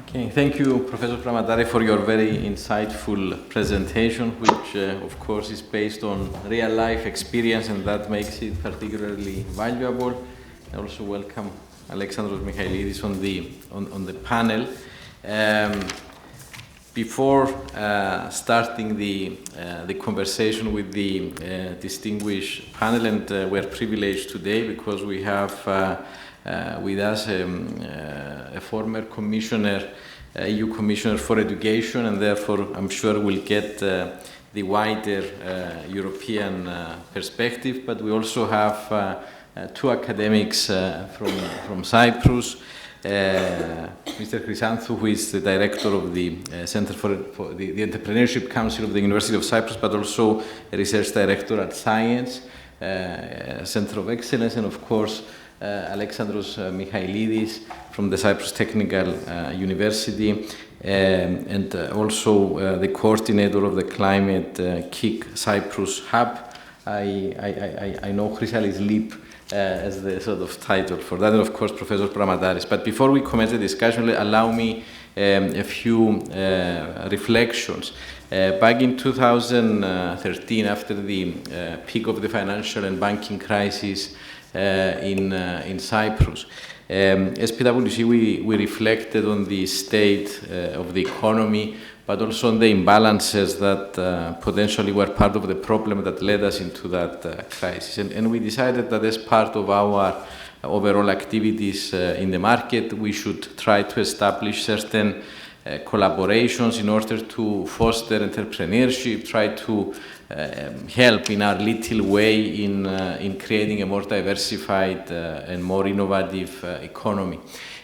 Okay, thank you, Professor Pramatari, for your very insightful presentation, which, of course, is based on real-life experience, and that makes it particularly valuable. I also welcome Alexandros Michailidis on the panel. Before starting the conversation with the distinguished panel, and we're privileged today because we have with us a former commissioner, EU Commissioner for Education, and therefore I'm sure we'll get the wider European perspective. But we also have two academics from Cyprus, Mr. Chrysanthou, who is the director of the Center for the Entrepreneurship Council of the University of Cyprus, but also a research director at Science, Center of Excellence, and of course Alexandros Michailidis from the Cyprus Technical University, and also the coordinator of the Climate KIC Cyprus Hub. I know Chrysalis Leap as the sort of title for that, and of course Professor Pramataris. But before we commence the discussion, allow me a few reflections. Back in 2013, after the peak of the financial and banking crisis in Cyprus, as PwC, we reflected on the state of the economy, but also on the imbalances that potentially were part of the problem that led us into that crisis. And we decided that as part of our overall activities in the market, we should try to establish certain collaborations in order to foster entrepreneurship, try to help in our little way in creating a more diversified and more innovative economy.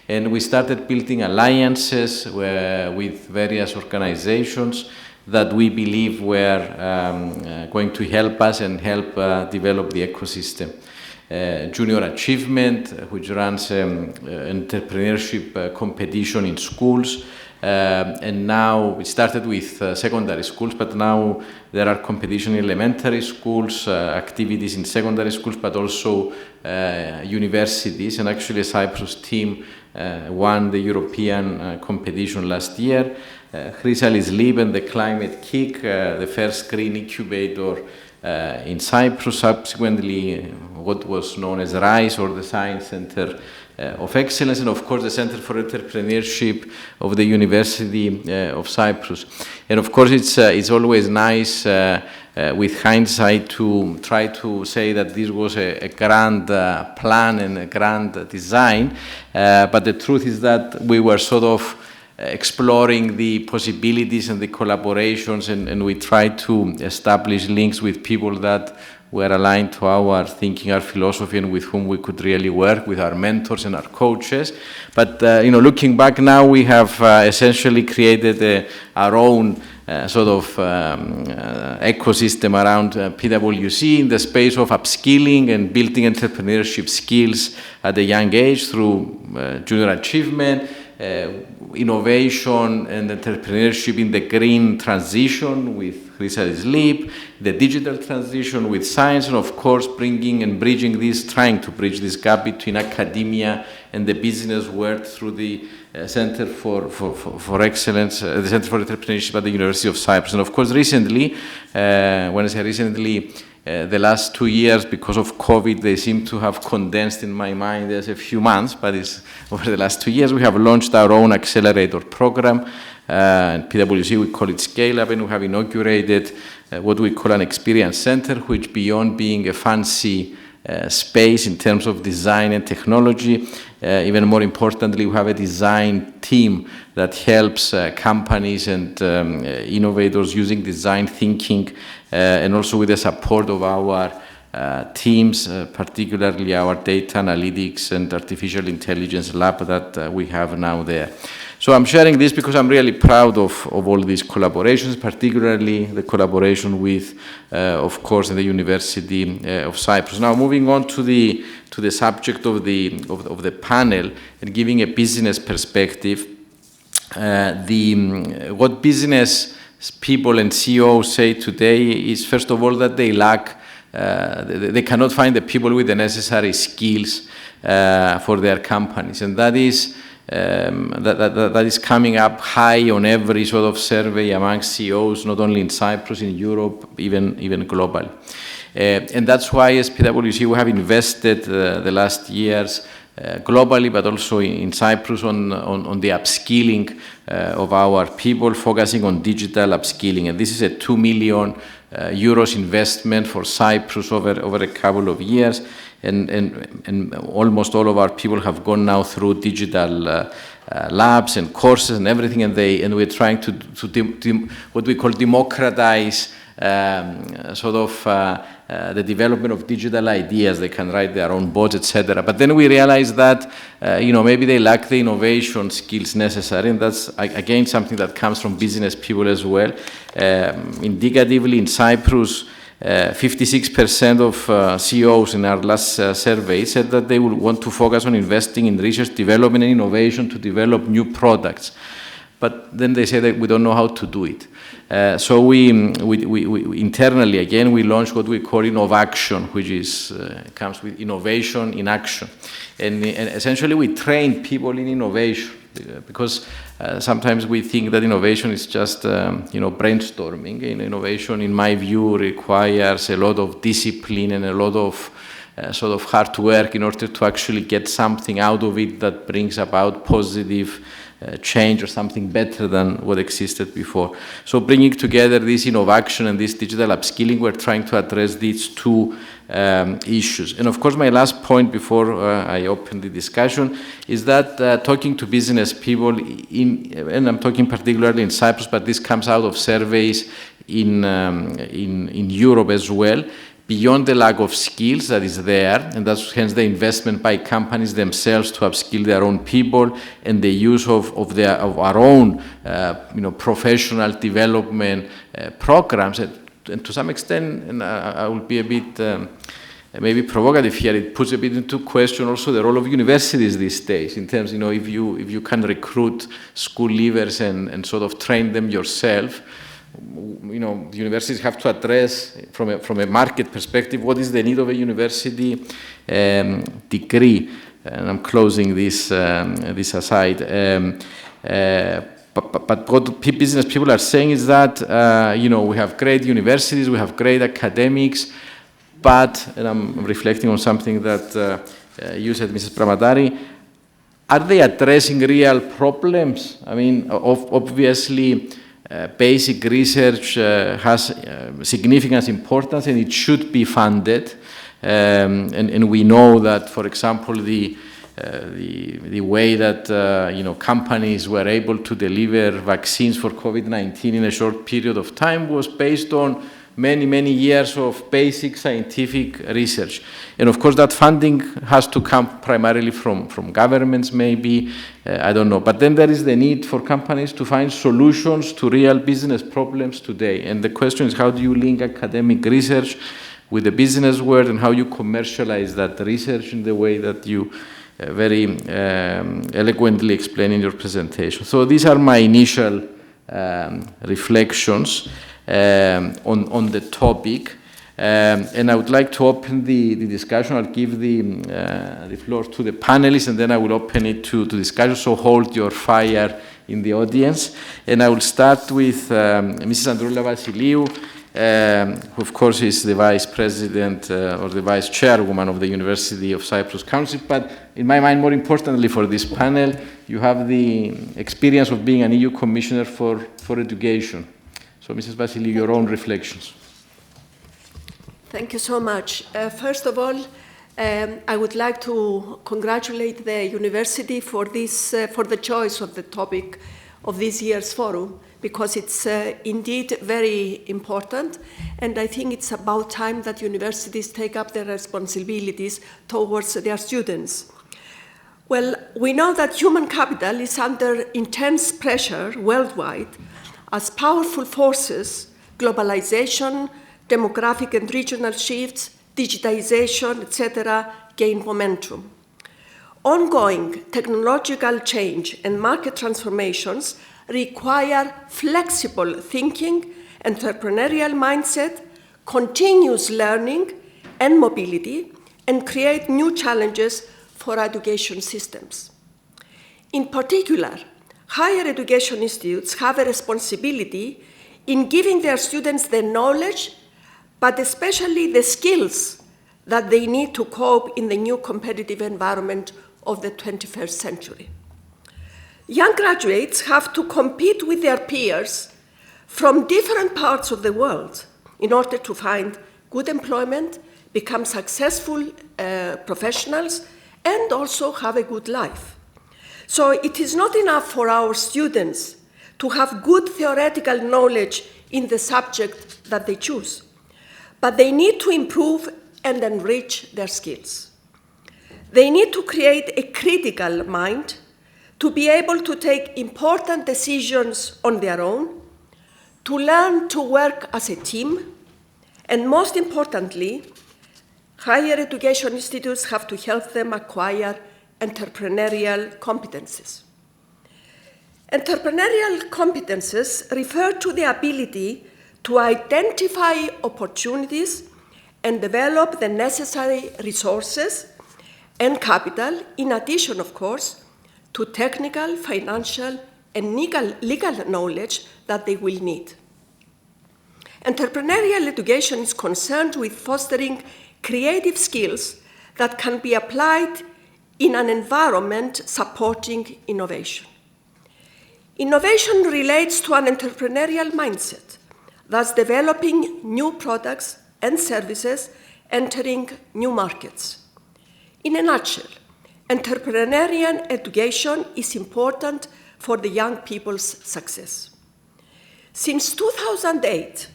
And we started building alliances with various organizations that we believe were going to help us and help develop the ecosystem. Junior Achievement, which runs entrepreneurship competition in schools. And now it started with secondary schools, but now there are competition in elementary schools, activities in secondary schools, but also universities. And actually a Cyprus team won the European competition last year. Chrysalis Leap and the Climate KIC, the first green incubator in Cyprus, subsequently what was known as RISE, or the Science Center of Excellence, and of course the Center for Entrepreneurship of the University of Cyprus. And of course it's always nice with hindsight to try to say that this was a grand plan and a grand design, but the truth is that we were sort of exploring the possibilities and the collaborations, and we tried to establish links with people that were aligned to our thinking, our philosophy, and with whom we could really work, with our mentors and our coaches. But looking back now, we have essentially created our own sort of ecosystem around PwC in the space of upskilling and building entrepreneurship skills at a young age through junior achievement, innovation and entrepreneurship in the green transition with Chrysalis Leap, the digital transition with science, and of course bringing and bridging this, trying to bridge this gap between academia and the business world through the Center for Excellence, the Center for Entrepreneurship at the University of Cyprus. And of course recently, when I say recently, the last 2 years, because of COVID, they seem to have condensed in my mind as a few months, but it's over the last 2 years. We have launched our own accelerator program. At PwC, we call it Scale Up, and we have inaugurated what we call an experience center, which beyond being a fancy space in terms of design and technology, even more importantly, we have a design team that helps companies and innovators using design thinking, and also with the support of our teams, particularly our data analytics and artificial intelligence lab that we have now there. So I'm sharing this because I'm really proud of all these collaborations, particularly the collaboration with, of course, the University of Cyprus. Now, moving on to the subject of the panel and giving a business perspective, what business people and CEOs say today is, first of all, that they lack, they cannot find the people with the necessary skills for their companies, and that is that is coming up high on every sort of survey among CEOs, not only in Cyprus, in Europe, even globally. And that's why as PwC we have invested the last years globally, but also in Cyprus on the upskilling of our people, focusing on digital upskilling. And this is a 2 million euros investment for Cyprus over a couple of years. And almost all of our people have gone now through digital labs and courses and everything, and we're trying to what we call democratize the development of digital ideas. They can write their own bots, etc. But then we realize that maybe they lack the innovation skills necessary, and that's again something that comes from business people as well. Indicatively, in Cyprus, 56% of CEOs in our last survey said that they would want to focus on investing in research, development, and innovation to develop new products. But then they say that we don't know how to do it. So we internally, again, we launched what we call Innovaction, which is comes with innovation in action. And essentially we train people in innovation, because sometimes we think that innovation is just brainstorming. And innovation, in my view, requires a lot of discipline and a lot of sort of hard work in order to actually get something out of it that brings about positive change or something better than what existed before. So bringing together this innovation and this digital upskilling, we're trying to address these two issues. And of course, my last point before I open the discussion is that talking to business people, and I'm talking particularly in Cyprus, but this comes out of surveys in Europe as well, beyond the lack of skills that is there, and that's hence the investment by companies themselves to upskill their own people, and the use of our own professional development programs. And to some extent, and I will be a bit maybe provocative here, it puts a bit into question also the role of universities these days, in terms, if you can recruit school leavers and sort of train them yourself. The universities have to address from a market perspective what is the need of a university degree. And I'm closing this aside. But what business people are saying is that we have great universities, we have great academics, but, and I'm reflecting on something that you said, Mrs. Pramatari, are they addressing real problems? I mean, obviously, basic research has significant importance and it should be funded. And we know that, for example, the way that companies were able to deliver vaccines for COVID-19 in a short period of time was based on many years of basic scientific research. And of course that funding has to come primarily from governments, maybe, I don't know. But then there is the need for companies to find solutions to real business problems today. And the question is, how do you link academic research with the business world, and how you commercialize that research in the way that you very eloquently explain in your presentation. So these are my initial reflections on the topic, and I would like to open the discussion. I'll give the floor to the panelists, and then I will open it to discussion, so hold your fire in the audience. And I will start with Mrs. Androula Vasiliou. who of course is the vice president or the vice chairwoman of the University of Cyprus Council. But in my mind, more importantly for this panel, you have the experience of being an EU commissioner for education. So Mrs. Vassiliou, your own reflections. Thank you so much. First of all, I would like to congratulate the university for the choice of the topic of this year's forum, because it's indeed very important, and I think it's about time that universities take up their responsibilities towards their students. Well, we know that human capital is under intense pressure worldwide as powerful forces, globalization, demographic and regional shifts, digitization, etc., gain momentum. Ongoing technological change and market transformations require flexible thinking, entrepreneurial mindset, continuous learning and mobility, and create new challenges for education systems. In particular, higher education institutes have a responsibility in giving their students the knowledge, but especially the skills that they need to cope in the new competitive environment of the 21st century. Young graduates have to compete with their peers from different parts of the world in order to find good employment, become successful professionals, and also have a good life. So it is not enough for our students to have good theoretical knowledge in the subject that they choose, but they need to improve and enrich their skills. They need to create a critical mind to be able to take important decisions on their own, to learn to work as a team, and most importantly, higher education institutes have to help them acquire entrepreneurial competences. Entrepreneurial competences refer to the ability to identify opportunities and develop the necessary resources and capital, in addition, of course, to technical, financial, and legal knowledge that they will need. Entrepreneurial education is concerned with fostering creative skills that can be applied in an environment supporting innovation. Innovation relates to an entrepreneurial mindset, thus developing new products and services, entering new markets. In a nutshell, entrepreneurial education is important for the young people's success. Since 2008,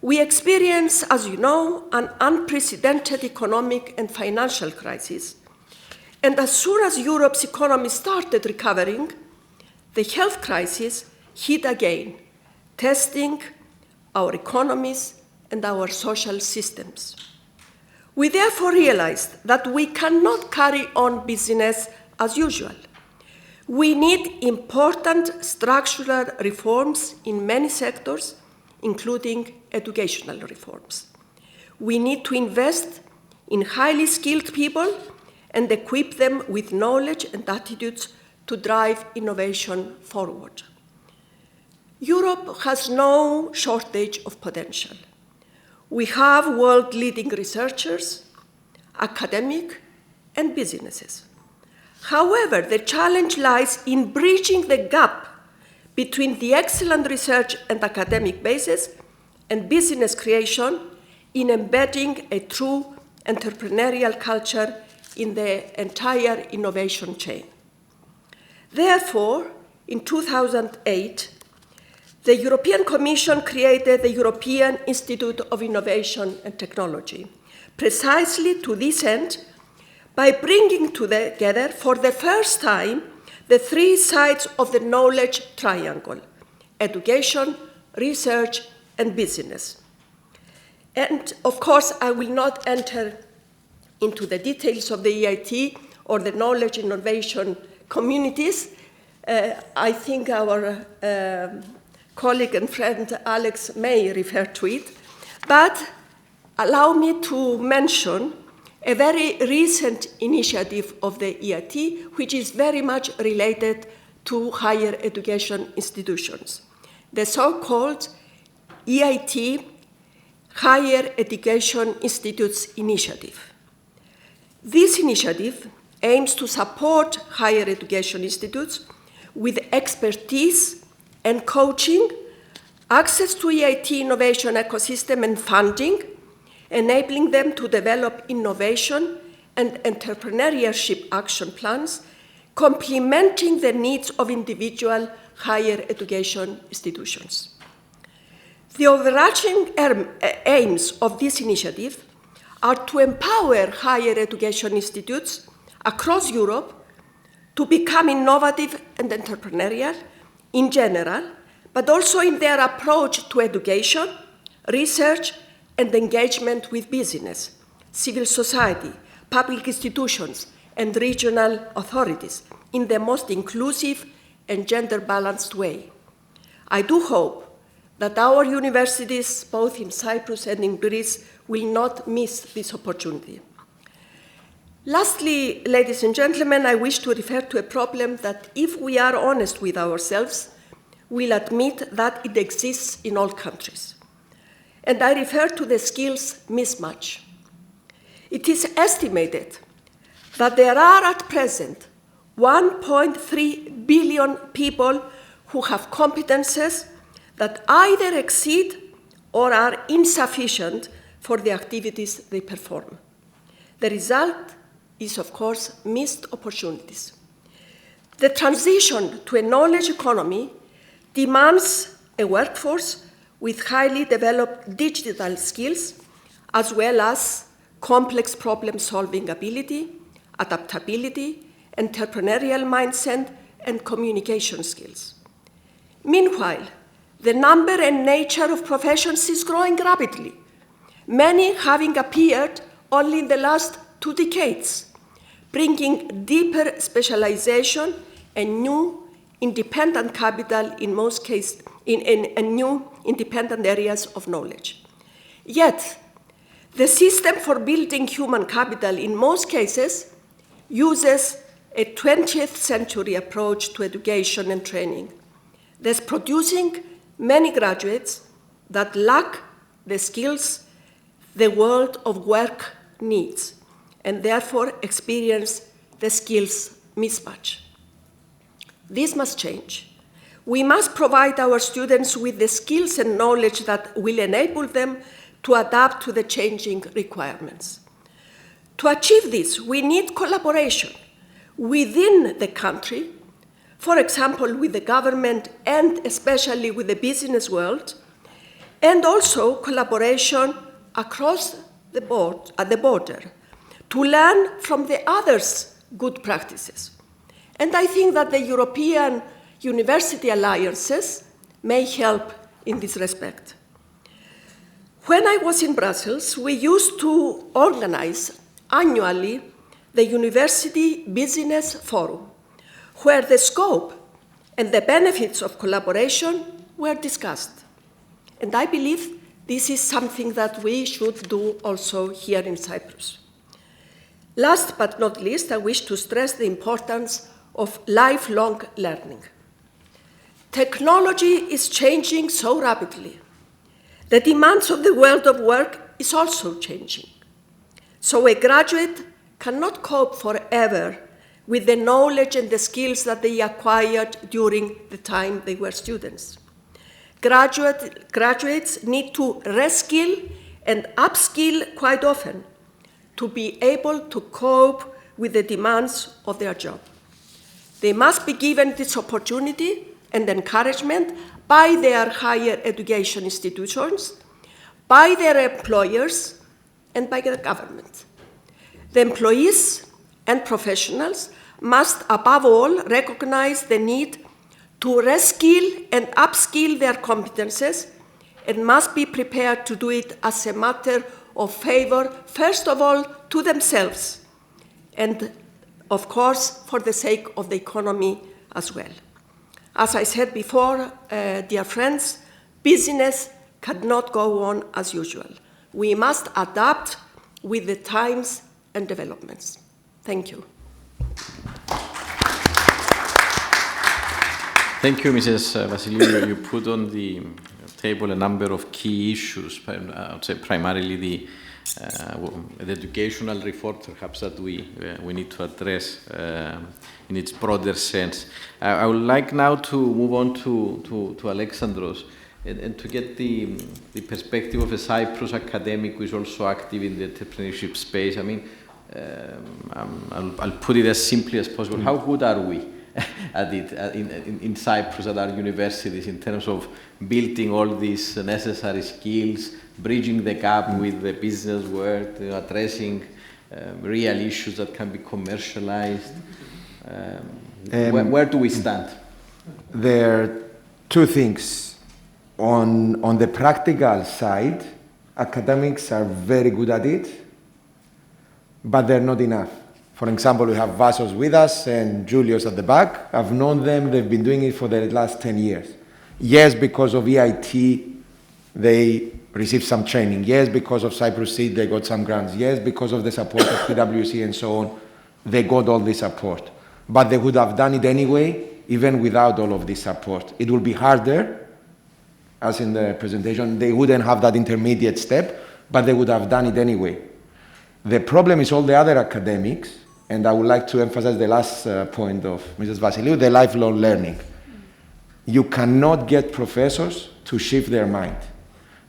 we experience, as you know, an unprecedented economic and financial crisis. And as soon as Europe's economy started recovering, the health crisis hit again, testing our economies and our social systems. We therefore realized that we cannot carry on business as usual. We need important structural reforms in many sectors, including educational reforms. We need to invest in highly skilled people and equip them with knowledge and attitudes to drive innovation forward. Europe has no shortage of potential. We have world-leading researchers, academic, and businesses. However, the challenge lies in bridging the gap between the excellent research and academic basis and business creation in embedding a true entrepreneurial culture in the entire innovation chain. Therefore, in 2008, the European Commission created the European Institute of Innovation and Technology, precisely to this end, by bringing together for the first time the three sides of the knowledge triangle: education, research, and business. And of course, I will not enter into the details of the EIT or the knowledge innovation communities. I think our colleague and friend Alex may refer to it, but allow me to mention a very recent initiative of the EIT, which is very much related to higher education institutions, the so-called EIT Higher Education Institutes initiative. This initiative aims to support higher education institutes with expertise and coaching, access to EIT innovation ecosystem and funding, enabling them to develop innovation and entrepreneurship action plans, complementing the needs of individual higher education institutions. The overarching aims of this initiative are to empower higher education institutes across Europe to become innovative and entrepreneurial in general, but also in their approach to education, research, and engagement with business, civil society, public institutions, and regional authorities in the most inclusive and gender-balanced way. I do hope that our universities, both in Cyprus and in Greece, will not miss this opportunity. Lastly, ladies and gentlemen, I wish to refer to a problem that, if we are honest with ourselves, we'll admit that it exists in all countries. And I refer to the skills mismatch. It is estimated that there are at present 1.3 billion people who have competences that either exceed or are insufficient for the activities they perform. The result is, of course, missed opportunities. The transition to a knowledge economy demands a workforce with highly developed digital skills, as well as complex problem-solving ability, adaptability, entrepreneurial mindset, and communication skills. Meanwhile, the number and nature of professions is growing rapidly, many having appeared only in the last 2 decades, bringing deeper specialization and new independent capital in most cases, in new independent areas of knowledge. Yet, the system for building human capital in most cases uses a 20th century approach to education and training, thus producing many graduates that lack the skills the world of work needs, and therefore experience the skills mismatch. This must change. We must provide our students with the skills and knowledge that will enable them to adapt to the changing requirements. To achieve this, we need collaboration within the country, for example, with the government and especially with the business world, and also collaboration across the board, at the border, to learn from the others' good practices. And I think that the European university alliances may help in this respect. When I was in Brussels, we used to organize annually the University Business Forum, where the scope and the benefits of collaboration were discussed. And I believe this is something that we should do also here in Cyprus. Last but not least, I wish to stress the importance of lifelong learning. Technology is changing so rapidly. The demands of the world of work is also changing. So a graduate cannot cope forever with the knowledge and the skills that they acquired during the time they were students. Graduates need to reskill and upskill quite often to be able to cope with the demands of their job. They must be given this opportunity and encouragement by their higher education institutions, by their employers, and by the government. The employees and professionals must, above all, recognize the need to reskill and upskill their competences and must be prepared to do it as a matter of favor, first of all, to themselves, and of course, for the sake of the economy as well. As I said before, dear friends, business cannot go on as usual. We must adapt with the times and developments. Thank you. Thank you, Mrs. Vassiliou. You put on the table a number of key issues. I would say primarily the educational reform, perhaps, that we need to address in its broader sense. I would like now to move on to Alexandros and to get the perspective of a Cyprus academic who is also active in the entrepreneurship space. I mean, I'll put it as simply as possible. How good are we at it in Cyprus at our universities in terms of building all these necessary skills, bridging the gap with the business world, addressing real issues that can be commercialized? Where do we stand? There are two things. On the practical side, academics are very good at it, but they're not enough. For example, we have Vasos with us and Julius at the back. I've known them, they've been doing it for the last 10 years. Yes, because of EIT, they received some training. Yes, because of Cyprus Seed, they got some grants. Yes, because of the support of PwC and so on, they got all this support. But they would have done it anyway, even without all of this support. It will be harder, as in the presentation. They wouldn't have that intermediate step, but they would have done it anyway. The problem is all the other academics, and I would like to emphasize the last point of Mrs. Vasiliou, the lifelong learning. You cannot get professors to shift their mind.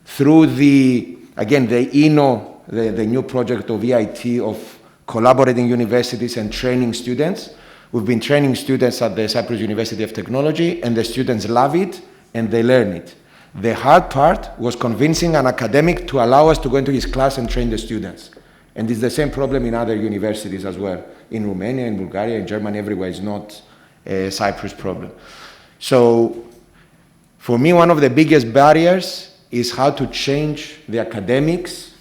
Through the INO, the new project of EIT of collaborating universities and training students, we've been training students at the Cyprus University of Technology, and the students love it and they learn it. The hard part was convincing an academic to allow us to go into his class and train the students. And it's the same problem in other universities as well. In Romania, in Bulgaria, in Germany, everywhere. It's not a Cyprus problem. So for me, one of the biggest barriers is how to change the academics,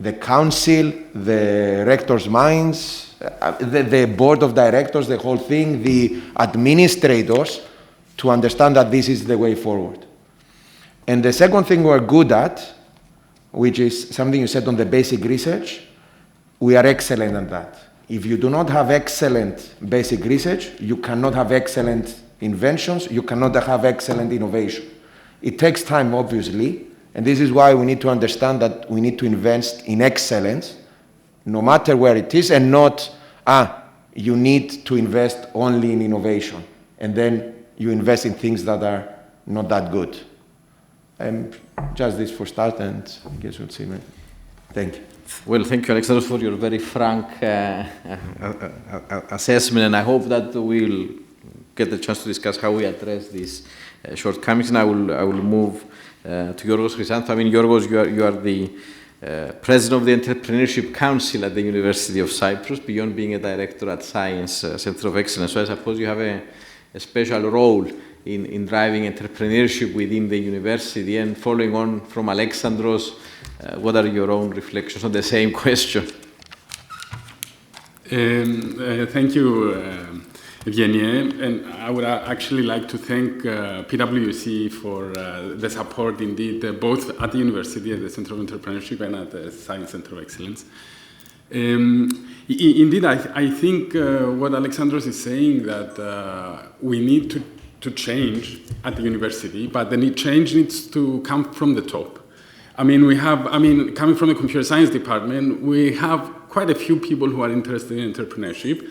the council, the rectors' minds, the board of directors, the whole thing, the administrators, to understand that this is the way forward. And the second thing we're good at, which is something you said on the basic research, we are excellent at that. If you do not have excellent basic research, you cannot have excellent inventions, you cannot have excellent innovation. It takes time, obviously, and this is why we need to understand that we need to invest in excellence, no matter where it is, and not, you need to invest only in innovation, and then you invest in things that are not that good. Just this for start, and I guess we'll see. Thank you. Well, thank you, Alexandros, for your very frank assessment, and I hope that we'll get the chance to discuss how we address these shortcomings. And I will move to Yorgos Chrysanthou. I mean, Yorgos, you are the president of the Entrepreneurship Council at the University of Cyprus, beyond being a director at Science Center of Excellence. So I suppose you have a special role in driving entrepreneurship within the university. And following on from Alexandros, what are your own reflections on the same question? Thank you, Evgenia. And I would actually like to thank PwC for the support, indeed, both at the university, at the Center of Entrepreneurship, and at the Science Center of Excellence. Indeed, I think what Alexandros is saying, that we need to change at the university, but the change needs to come from the top. Coming from the computer science department, we have quite a few people who are interested in entrepreneurship.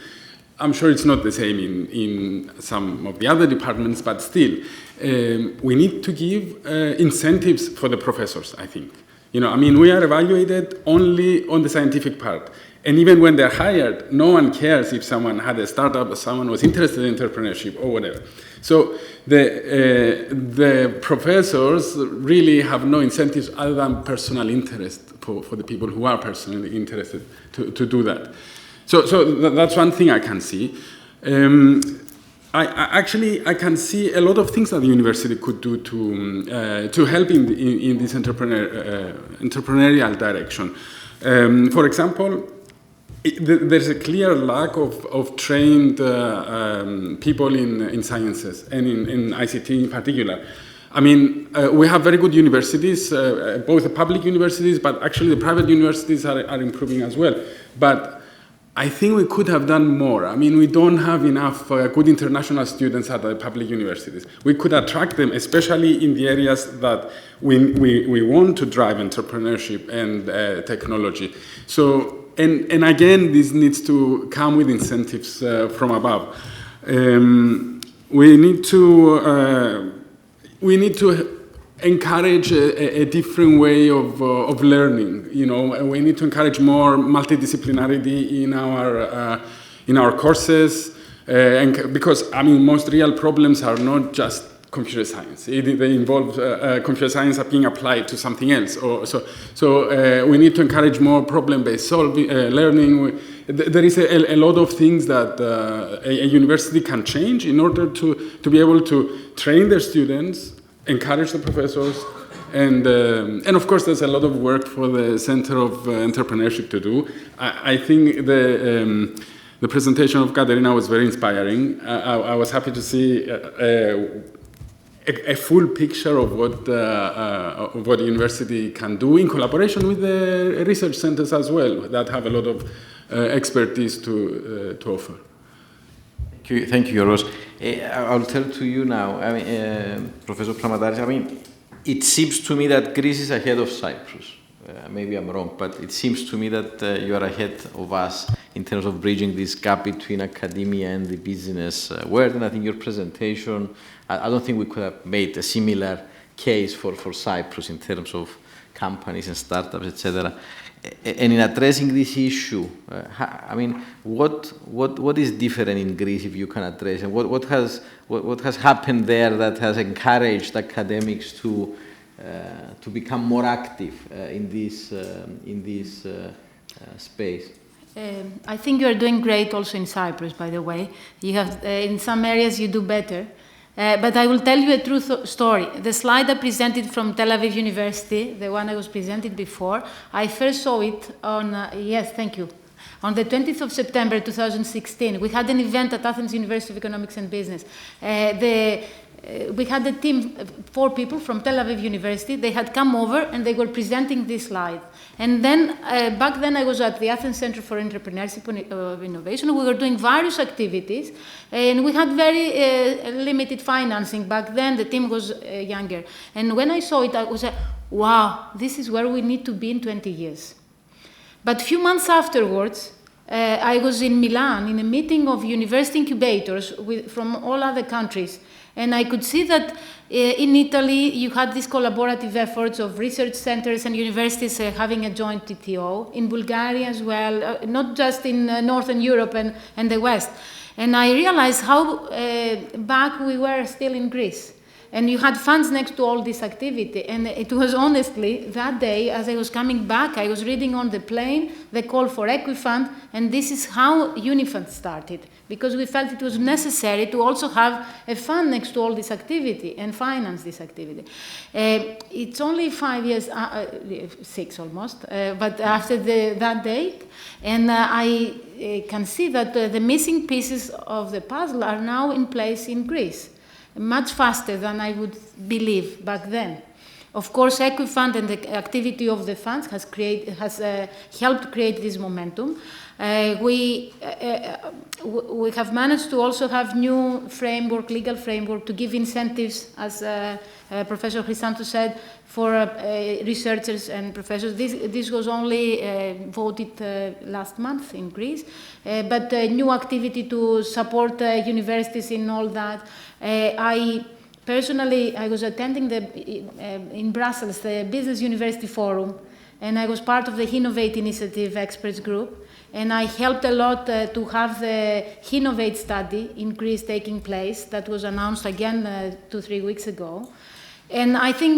I'm sure it's not the same in some of the other departments, but still, we need to give incentives for the professors, I think. We are evaluated only on the scientific part. And even when they're hired, no one cares if someone had a startup or someone was interested in entrepreneurship or whatever. So the professors really have no incentives other than personal interest for the people who are personally interested to do that. So that's one thing I can see. I can see a lot of things that the university could do to help in this entrepreneurial direction. For example, there's a clear lack of trained people in sciences and in ICT in particular. We have very good universities, both the public universities, but actually the private universities are improving as well. But I think we could have done more. I mean, we don't have enough good international students at the public universities. We could attract them, especially in the areas that we want to drive entrepreneurship and technology. So, and again, this needs to come with incentives from above. We need to encourage a different way of learning. You know, and we need to encourage more multidisciplinarity in our courses, and because I mean, most real problems are not just computer science. They involve computer science being applied to something else. So we need to encourage more problem-based learning. There is a lot of things that a university can change in order to be able to train their students, encourage the professors, and of course there's a lot of work for the Center of Entrepreneurship to do. I think the presentation of Katerina was very inspiring. I was happy to see a full picture of what the university can do in collaboration with the research centers as well that have a lot of expertise to offer. Thank you, Yoros. I'll turn to you now. I mean, Professor Pramataris, I mean, it seems to me that Greece is ahead of Cyprus. Maybe I'm wrong, but it seems to me that you are ahead of us in terms of bridging this gap between academia and the business world. And I think your presentation, I don't think we could have made a similar case for Cyprus in terms of companies and startups, etc. And in addressing this issue, I mean, what is different in Greece, if you can address, and what has happened there that has encouraged academics to become more active in this space? I think you are doing great also in Cyprus, by the way. You have, in some areas you do better. But I will tell you a true story. The slide I presented from Tel Aviv University, the one I was presented before, I first saw it on, yes, thank you, on the 20th of September 2016. We had an event at Athens University of Economics and Business. We had a team, 4 people from Tel Aviv University. They had come over and they were presenting this slide. And then, back then I was at the Athens Center for Entrepreneurship and Innovation. We were doing various activities and we had very limited financing. Back then the team was younger. And when I saw it, I was like, wow, this is where we need to be in 20 years. But a few months afterwards, I was in Milan in a meeting of university incubators from all other countries. And I could see that in Italy, you had these collaborative efforts of research centers and universities having a joint TTO. In Bulgaria as well, not just in Northern Europe and the West. And I realized how back we were still in Greece. And you had funds next to all this activity. And it was honestly, that day, as I was coming back, I was reading on the plane the call for Equifund, and this is how Unifund started, because we felt it was necessary to also have a fund next to all this activity and finance this activity. It's only 5 years, 6 almost, but after that date, and I can see that the missing pieces of the puzzle are now in place in Greece. Much faster than I would believe back then. Of course, Equifund and the activity of the funds has helped create this momentum. We have managed to also have new framework, legal framework, to give incentives, as Professor Chrysanthos said, for researchers and professors. This was only voted last month in Greece, but new activity to support universities in all that. I was attending in Brussels, the Business University Forum, and I was part of the Innovate Initiative Experts Group, and I helped a lot to have the Innovate study in Greece taking place that was announced again 2-3 weeks ago. And I think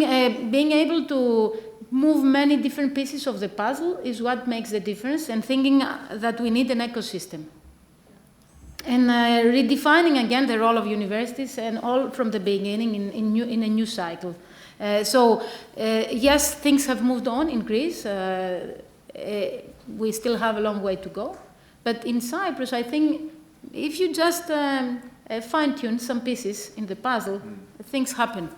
being able to move many different pieces of the puzzle is what makes the difference, and thinking that we need an ecosystem. And redefining again the role of universities, and all from the beginning in a new cycle. Yes, things have moved on in Greece. We still have a long way to go. But in Cyprus, I think if you just fine-tune some pieces in the puzzle, things happen.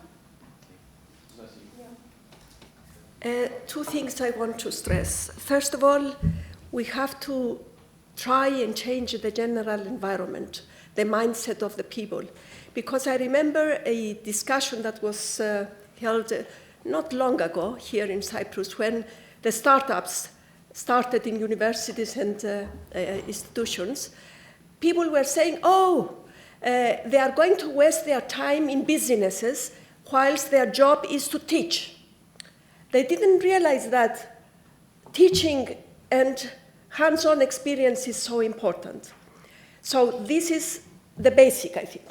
2 things I want to stress. First of all, we have to try and change the general environment, the mindset of the people. Because I remember a discussion that was held not long ago here in Cyprus when the startups started in universities and institutions. People were saying, they are going to waste their time in businesses whilst their job is to teach. They didn't realize that teaching and hands-on experience is so important. So this is the basic, I think.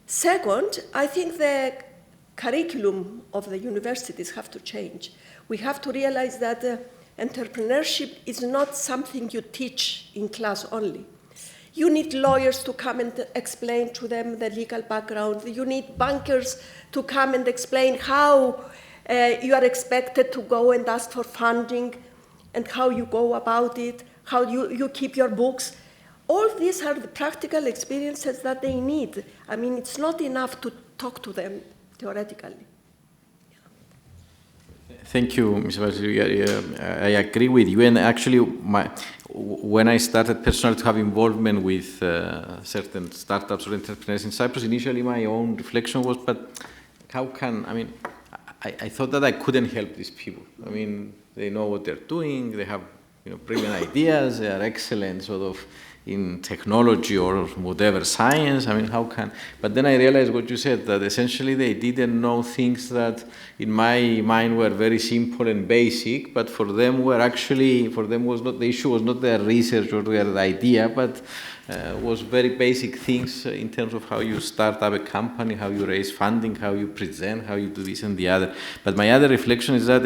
Second, I think the curriculum of the universities have to change. We have to realize that entrepreneurship is not something you teach in class only. You need lawyers to come and explain to them the legal background. You need bankers to come and explain how you are expected to go and ask for funding and how you go about it, how you keep your books. All these are the practical experiences that they need. I mean, it's not enough to talk to them theoretically. Thank you, Ms. Vasiliou. I agree with you. And actually, when I started personally to have involvement with certain startups or entrepreneurs in Cyprus, initially my own reflection was, but how can, I thought that I couldn't help these people. I mean, they know what they're doing, they have brilliant ideas, they are excellent sort of in technology or whatever, science, how can... But then I realized what you said, that essentially they didn't know things that in my mind were very simple and basic, but for them was not, the issue was not their research or their idea, but was very basic things in terms of how you start up a company, how you raise funding, how you present, how you do this and the other. But my other reflection is that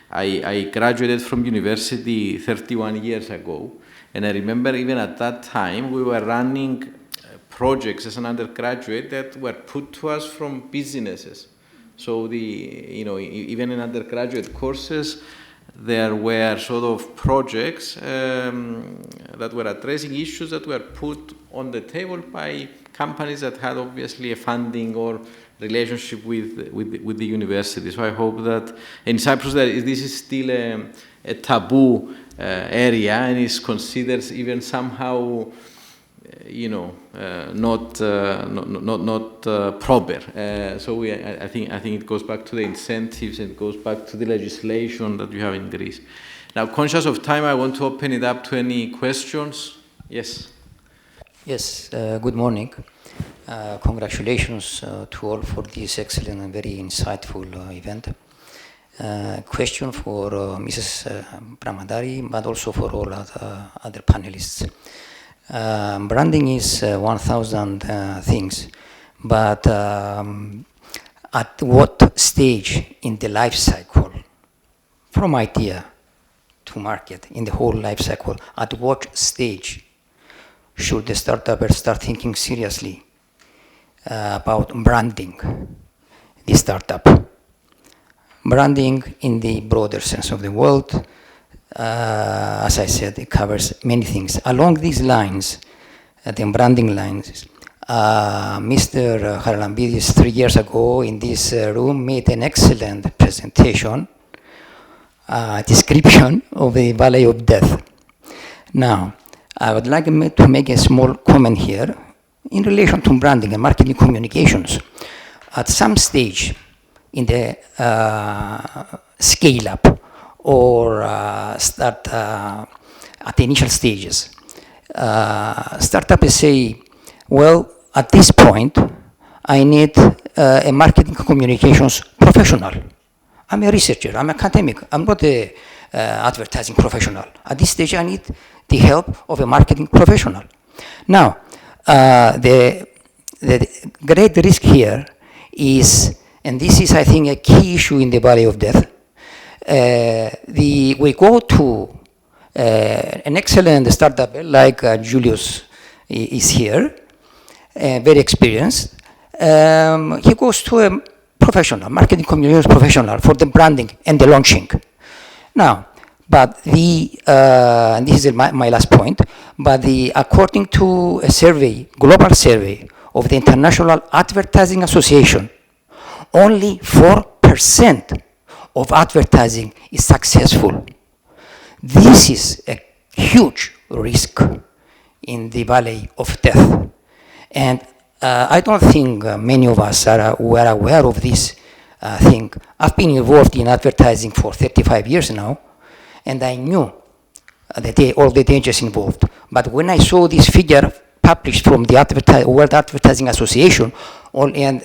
I graduated from university 31 years ago, and I remember even at that time we were running projects as an undergraduate that were put to us from businesses. So even in undergraduate courses, there were sort of projects that were addressing issues that were put on the table by companies that had obviously a funding or relationship with the university. So I hope that in Cyprus this is still a taboo area and is considered even somehow not proper. So I think it goes back to the incentives and it goes back to the legislation that we have in Greece. Now, conscious of time, I want to open it up to any questions. Yes. Yes. Good morning. Congratulations to all for this excellent and very insightful event. Question for Mrs. Pramadari, but also for all other panelists. Branding is 1,000 things, but at what stage in the life cycle, from idea to market, in the whole life cycle, at what stage should the startup start thinking seriously about branding the startup? Branding in the broader sense of the word, as I said, it covers many things. Along these lines, the branding lines, Mr. Haralambidis 3 years ago in this room made an excellent presentation, description of the Valley of Death. Now, I would like to make a small comment here in relation to branding and marketing communications. At some stage in the scale up or start at the initial stages, startups say, well, at this point, I need a marketing communications professional. I'm a researcher, I'm academic, I'm not an advertising professional. At this stage, I need the help of a marketing professional. Now, the great risk here is, and this is, I think, a key issue in the Valley of Death, we go to an excellent startup like Julius is here, very experienced. He goes to a professional, marketing communications professional for the branding and the launching. Now, but this is my last point, but according to a survey, global survey of the International Advertising Association, only 4% of advertising is successful. This is a huge risk in the valley of death. And I don't think many of us were aware of this thing. I've been involved in advertising for 35 years now, and I knew all the dangers involved. But when I saw this figure published from the World Advertising Association, and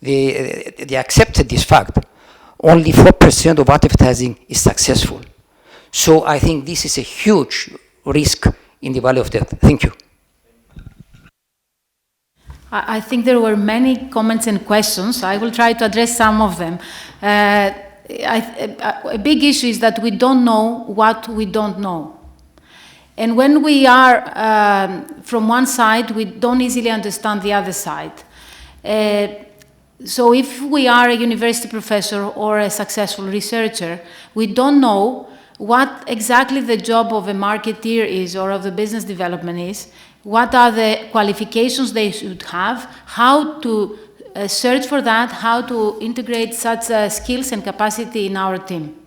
they accepted this fact, only 4% of advertising is successful. So I think this is a huge risk in the valley of death. Thank you. I think there were many comments and questions. I will try to address some of them. A big issue is that we don't know what we don't know. And when we are from one side, we don't easily understand the other side. So if we are a university professor or a successful researcher, we don't know what exactly the job of a marketeer is or of the business development is, what are the qualifications they should have, how to search for that, how to integrate such skills and capacity in our team.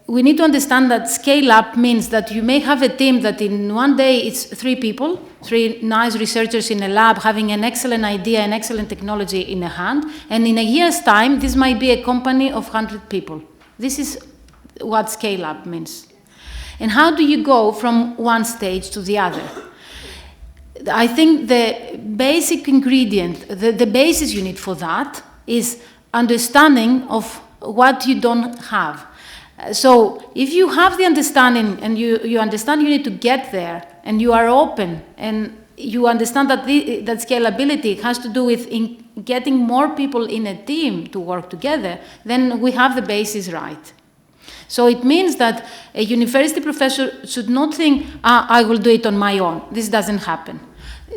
We need to understand that scale-up means that you may have a team that in one day it's 3 people, 3 nice researchers in a lab having an excellent idea and excellent technology in a hand, and in a year's time, this might be a company of 100 people. This is what scale-up means. And how do you go from one stage to the other? I think the basic ingredient, the basis you need for that is understanding of what you don't have. So if you have the understanding and you understand you need to get there and you are open and you understand that that scalability has to do with getting more people in a team to work together, then we have the basis right. So it means that a university professor should not think, I will do it on my own. This doesn't happen.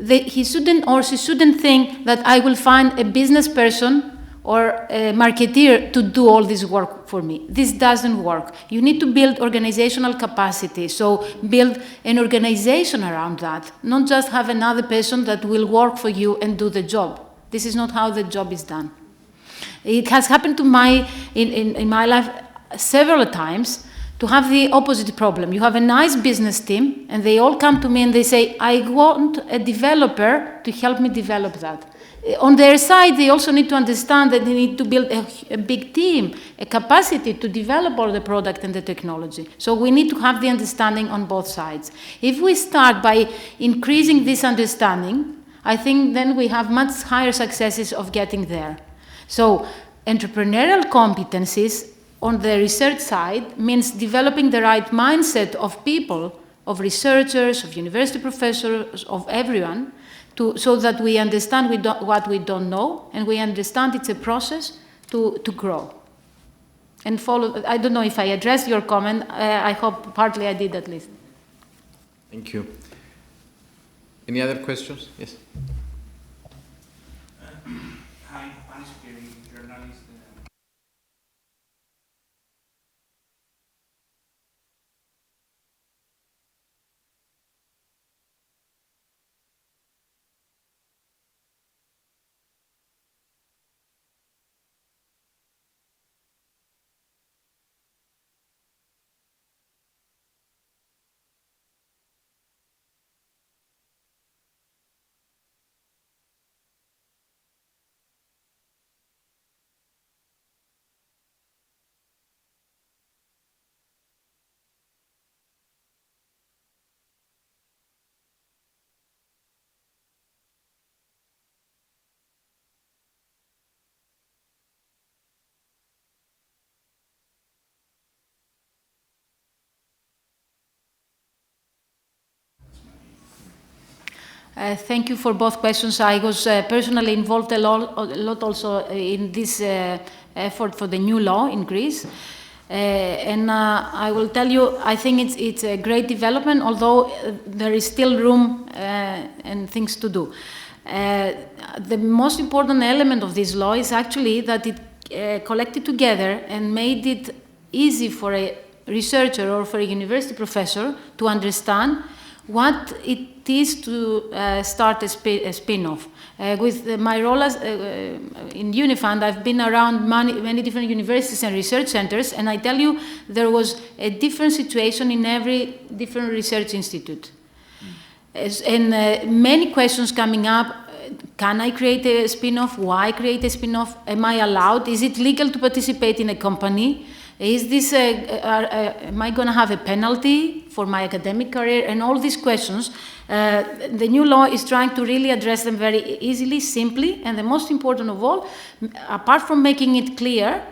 He shouldn't or she shouldn't think that I will find a business person or a marketeer to do all this work for me. This doesn't work. You need to build organizational capacity. So build an organization around that, not just have another person that will work for you and do the job. This is not how the job is done. It has happened to in my life several times to have the opposite problem. You have a nice business team and they all come to me and they say, I want a developer to help me develop that. On their side, they also need to understand that they need to build a big team, a capacity to develop all the product and the technology. So we need to have the understanding on both sides. If we start by increasing this understanding, I think then we have much higher successes of getting there. So entrepreneurial competencies on the research side means developing the right mindset of people, of researchers, of university professors, of everyone, so that we understand what we don't know, and we understand it's a process to grow. And follow, I don't know if I addressed your comment, I hope partly I did at least. Thank you. Any other questions? Yes. Hi, Spanish speaking journalist. Thank you for both questions. I was personally involved a lot also in this effort for the new law in Greece. And I will tell you, I think it's a great development, although there is still room and things to do. The most important element of this law is actually that it collected together and made it easy for a researcher or for a university professor to understand what it is to start a spin-off. With my role as, in Unifund, I've been around many different universities and research centers, and I tell you, there was a different situation in every different research institute. And many questions coming up. Can I create a spin-off? Why create a spin-off? Am I allowed? Is it legal to participate in a company? Is this am I going to have a penalty for my academic career? And all these questions, the new law is trying to really address them very easily, simply, and the most important of all, apart from making it clear,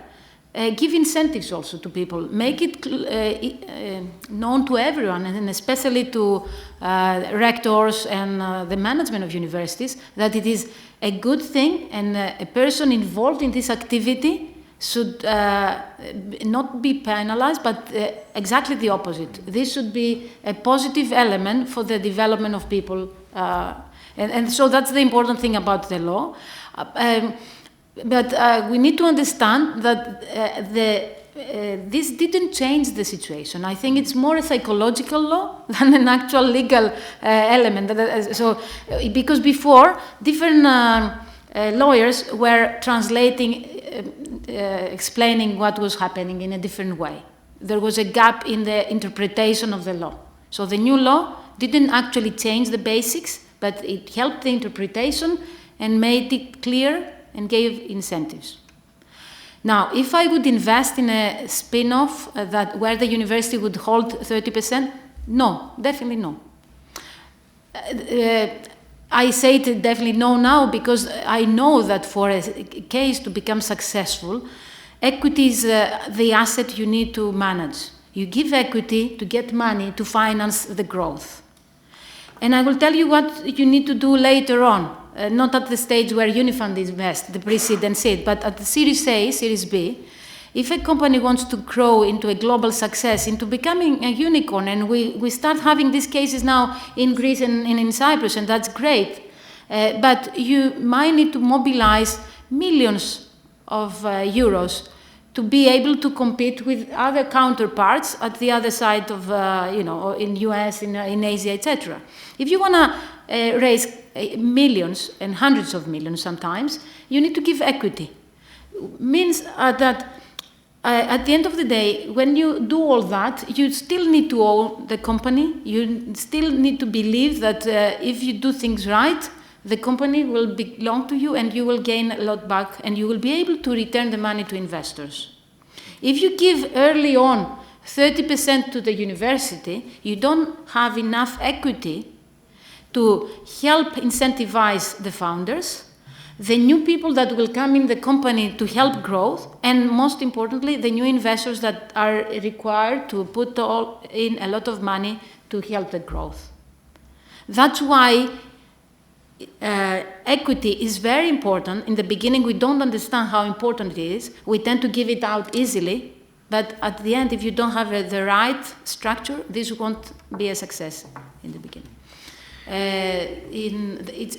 give incentives also to people, make it known to everyone, and especially to rectors and the management of universities, that it is a good thing, and a person involved in this activity should not be penalized, but exactly the opposite. This should be a positive element for the development of people. And so that's the important thing about the law. But we need to understand that this didn't change the situation. I think it's more a psychological law than an actual legal element. So, because before, different lawyers were translating, explaining what was happening in a different way. There was a gap in the interpretation of the law. So the new law didn't actually change the basics, but it helped the interpretation and made it clear and gave incentives. Now, if I would invest in a spin-off where the university would hold 30%, no, definitely no. I say it definitely no now because I know that for a case to become successful, equity is the asset you need to manage. You give equity to get money to finance the growth. And I will tell you what you need to do later on. Not at the stage where Unifund invests, the pre-seed and seed, but at the Series A, Series B, if a company wants to grow into a global success, into becoming a unicorn, and we start having these cases now in Greece and in Cyprus, and that's great, but you might need to mobilize millions of euros to be able to compete with other counterparts at the other side of, in US, in Asia, etc. If you want to raise millions and hundreds of millions sometimes, you need to give equity. Means that at the end of the day, when you do all that, you still need to own the company. You still need to believe that if you do things right, the company will belong to you and you will gain a lot back and you will be able to return the money to investors. If you give early on 30% to the university, you don't have enough equity to help incentivize the founders, the new people that will come in the company to help growth, and most importantly, the new investors that are required to put in a lot of money to help the growth. That's why equity is very important. In the beginning, we don't understand how important it is. We tend to give it out easily, but at the end, if you don't have the right structure, this won't be a success in the beginning.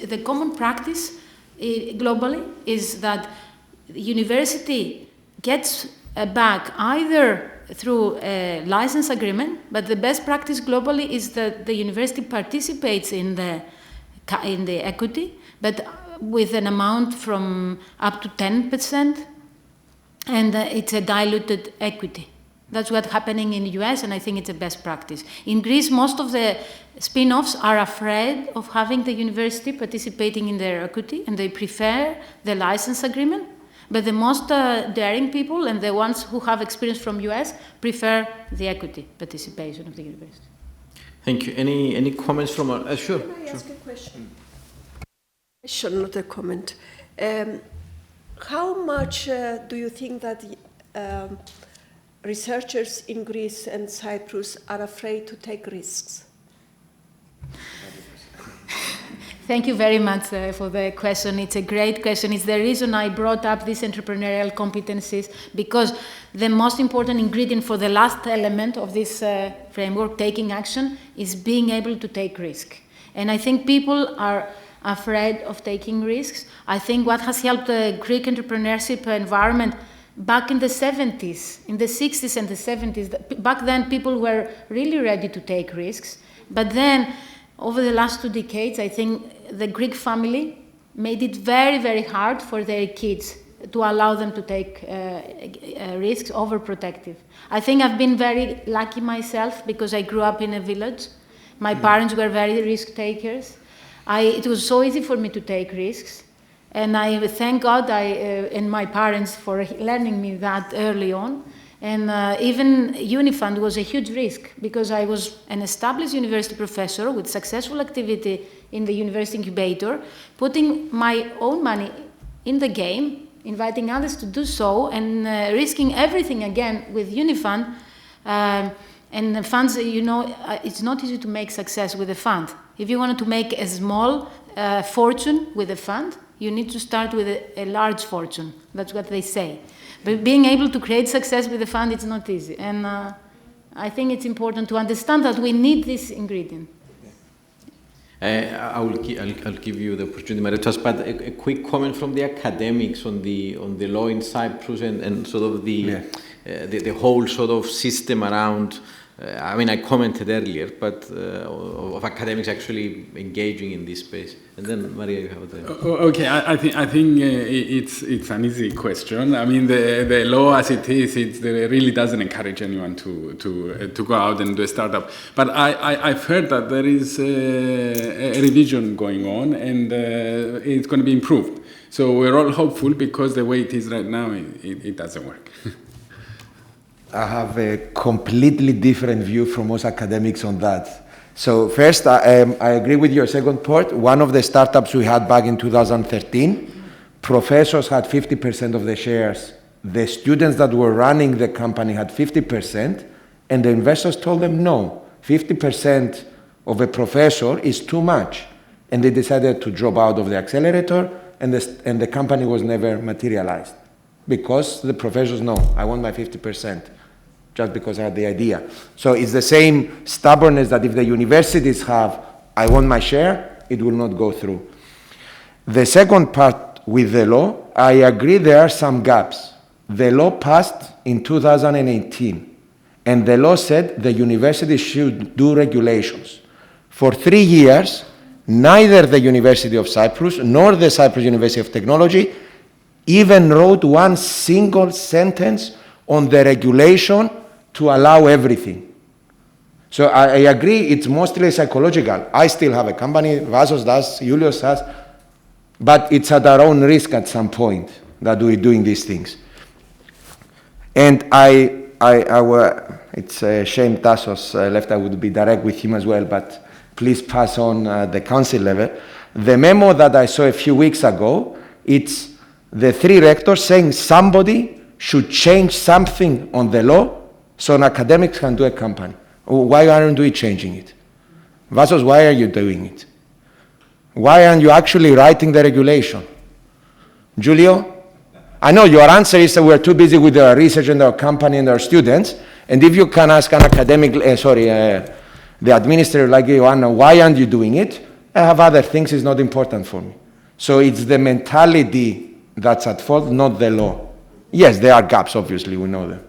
The common practice globally is that the university gets back either through a license agreement, but the best practice globally is that the university participates in the equity, but with an amount from up to 10%, and it's a diluted equity. That's what's happening in the US, and I think it's a best practice. In Greece, most of the spin-offs are afraid of having the university participating in their equity, and they prefer the license agreement. But the most daring people and the ones who have experience from US prefer the equity participation of the university. Thank you. Any comments from our... Sure. Can I ask a question? Question, not a comment. How much do you think that researchers in Greece and Cyprus are afraid to take risks? Thank you very much for the question. It's a great question. It's the reason I brought up these entrepreneurial competencies, because the most important ingredient for the last element of this framework, taking action, is being able to take risk. And I think people are afraid of taking risks. I think what has helped the Greek entrepreneurship environment back in the 70s, in the 60s and the 70s, back then people were really ready to take risks. But then, over the last 2 decades, I think the Greek family made it very, very hard for their kids to allow them to take risks, overprotective. I think I've been very lucky myself because I grew up in a village. My parents were very risk takers. It was so easy for me to take risks. And I thank God and my parents for learning me that early on. And even Unifund was a huge risk because I was an established university professor with successful activity in the university incubator, putting my own money in the game, inviting others to do so, and risking everything again with Unifund. And the funds, it's not easy to make success with a fund. If you wanted to make a small fortune with a fund, you need to start with a large fortune. That's what they say. But being able to create success with a fund, it's not easy. And I think it's important to understand that we need this ingredient. I'll give you the opportunity, Maria, but a quick comment from the academics on the law in Cyprus and sort of the whole sort of system around. I commented earlier, but of academics actually engaging in this space. And then, Maria, you have the... Okay, I think it's an easy question. I mean, the law as it is, it really doesn't encourage anyone to go out and do a startup. But I've heard that there is a revision going on, and it's going to be improved. So we're all hopeful because the way it is right now, it doesn't work. I have a completely different view from most academics on that. So first, I agree with your second part. One of the startups we had back in 2013, professors had 50% of the shares. The students that were running the company had 50%, and the investors told them no, 50% of a professor is too much. And they decided to drop out of the accelerator, and the company was never materialized. Because the professors know, I want my 50%. Just because I had the idea. So it's the same stubbornness that if the universities have, I want my share, it will not go through. The second part with the law, I agree there are some gaps. The law passed in 2018, and the law said the universities should do regulations. For 3 years, neither the University of Cyprus nor the Cyprus University of Technology even wrote one single sentence on the regulation to allow everything. So I agree, it's mostly psychological. I still have a company, Vasos does, Julius has, but it's at our own risk at some point that we're doing these things. And it's a shame Tassos left, I would be direct with him as well, but please pass on the council level. The memo that I saw a few weeks ago, it's the 3 rectors saying somebody should change something on the law so an academic can do a company. Why aren't we changing it? Vasos, why are you doing it? Why aren't you actually writing the regulation? Julio? I know your answer is that we're too busy with our research and our company and our students, and if you can ask an academic, the administrator like Ioanna, why aren't you doing it? I have other things, it's not important for me. So it's the mentality that's at fault, not the law. Yes, there are gaps, obviously, we know them.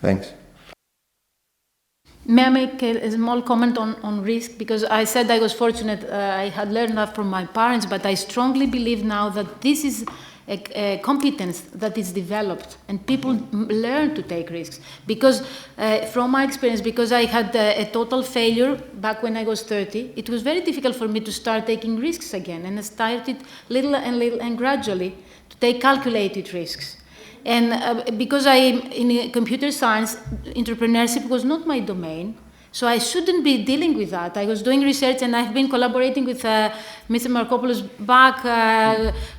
Thanks. May I make a small comment on risk? Because I said I was fortunate, I had learned that from my parents, but I strongly believe now that this is a competence that is developed and people learn to take risks. Because from my experience, because I had a total failure back when I was 30, it was very difficult for me to start taking risks again. And I started little and gradually to take calculated risks. And because in computer science, entrepreneurship was not my domain, so I shouldn't be dealing with that. I was doing research, and I've been collaborating with Mr. Markopoulos back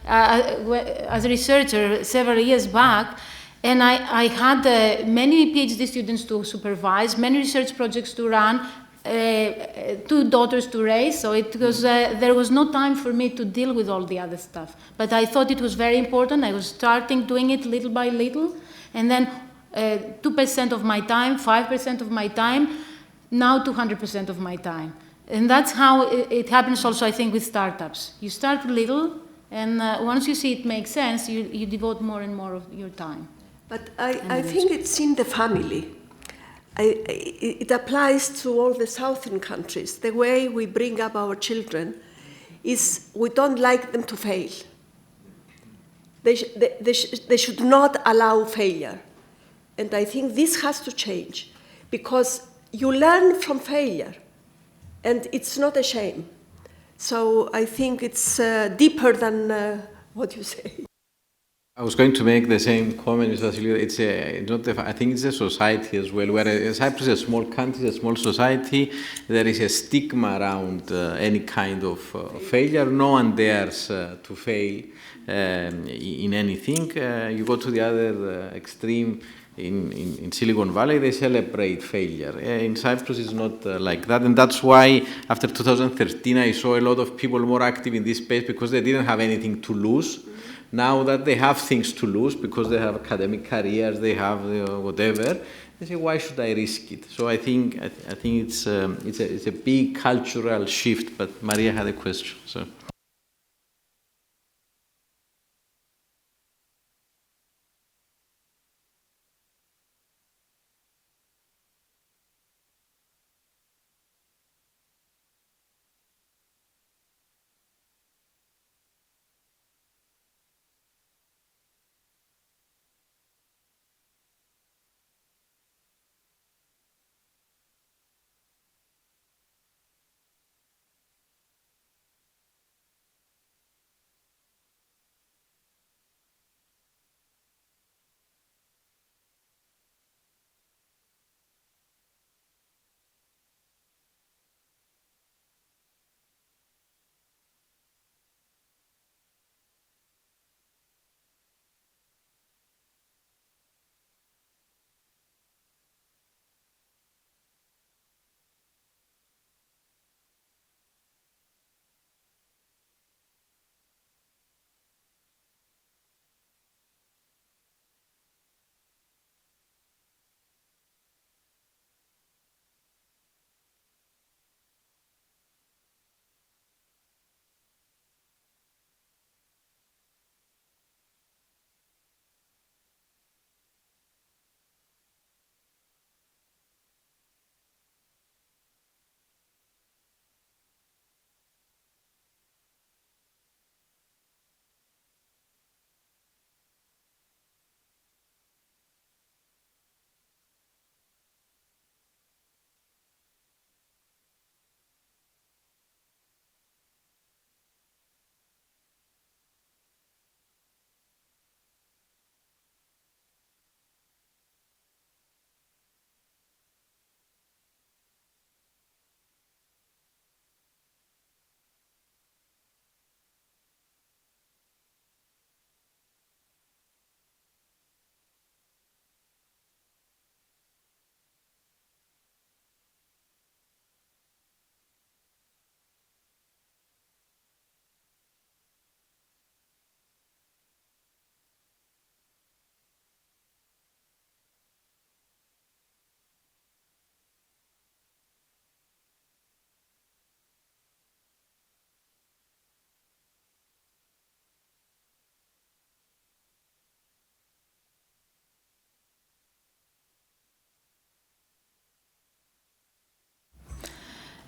as a researcher several years back, and I had many PhD students to supervise, many research projects to run, 2 daughters to raise, so it was there was no time for me to deal with all the other stuff. But I thought it was very important. I was starting doing it little by little, and then 2% of my time, 5% of my time, now 200% of my time. And that's how it happens also, I think, with startups. You start little, and once you see it makes sense, you devote more and more of your time. But I think it's in the family. it applies to all the southern countries. The way we bring up our children is we don't like them to fail. They should not allow failure. And I think this has to change, because you learn from failure, and it's not a shame. So I think it's deeper than what you say. I was going to make the same comment, Mr. Vasiliou. I think it's a society as well, where Cyprus is a small country, a small society. There is a stigma around any kind of failure. No one dares to fail in anything. You go to the other extreme, in Silicon Valley, they celebrate failure. In Cyprus, it's not like that. And that's why, after 2013, I saw a lot of people more active in this space, because they didn't have anything to lose. Now that they have things to lose, because they have academic careers, they have whatever, they say, why should I risk it? So I think it's a big cultural shift. But Maria had a question. So.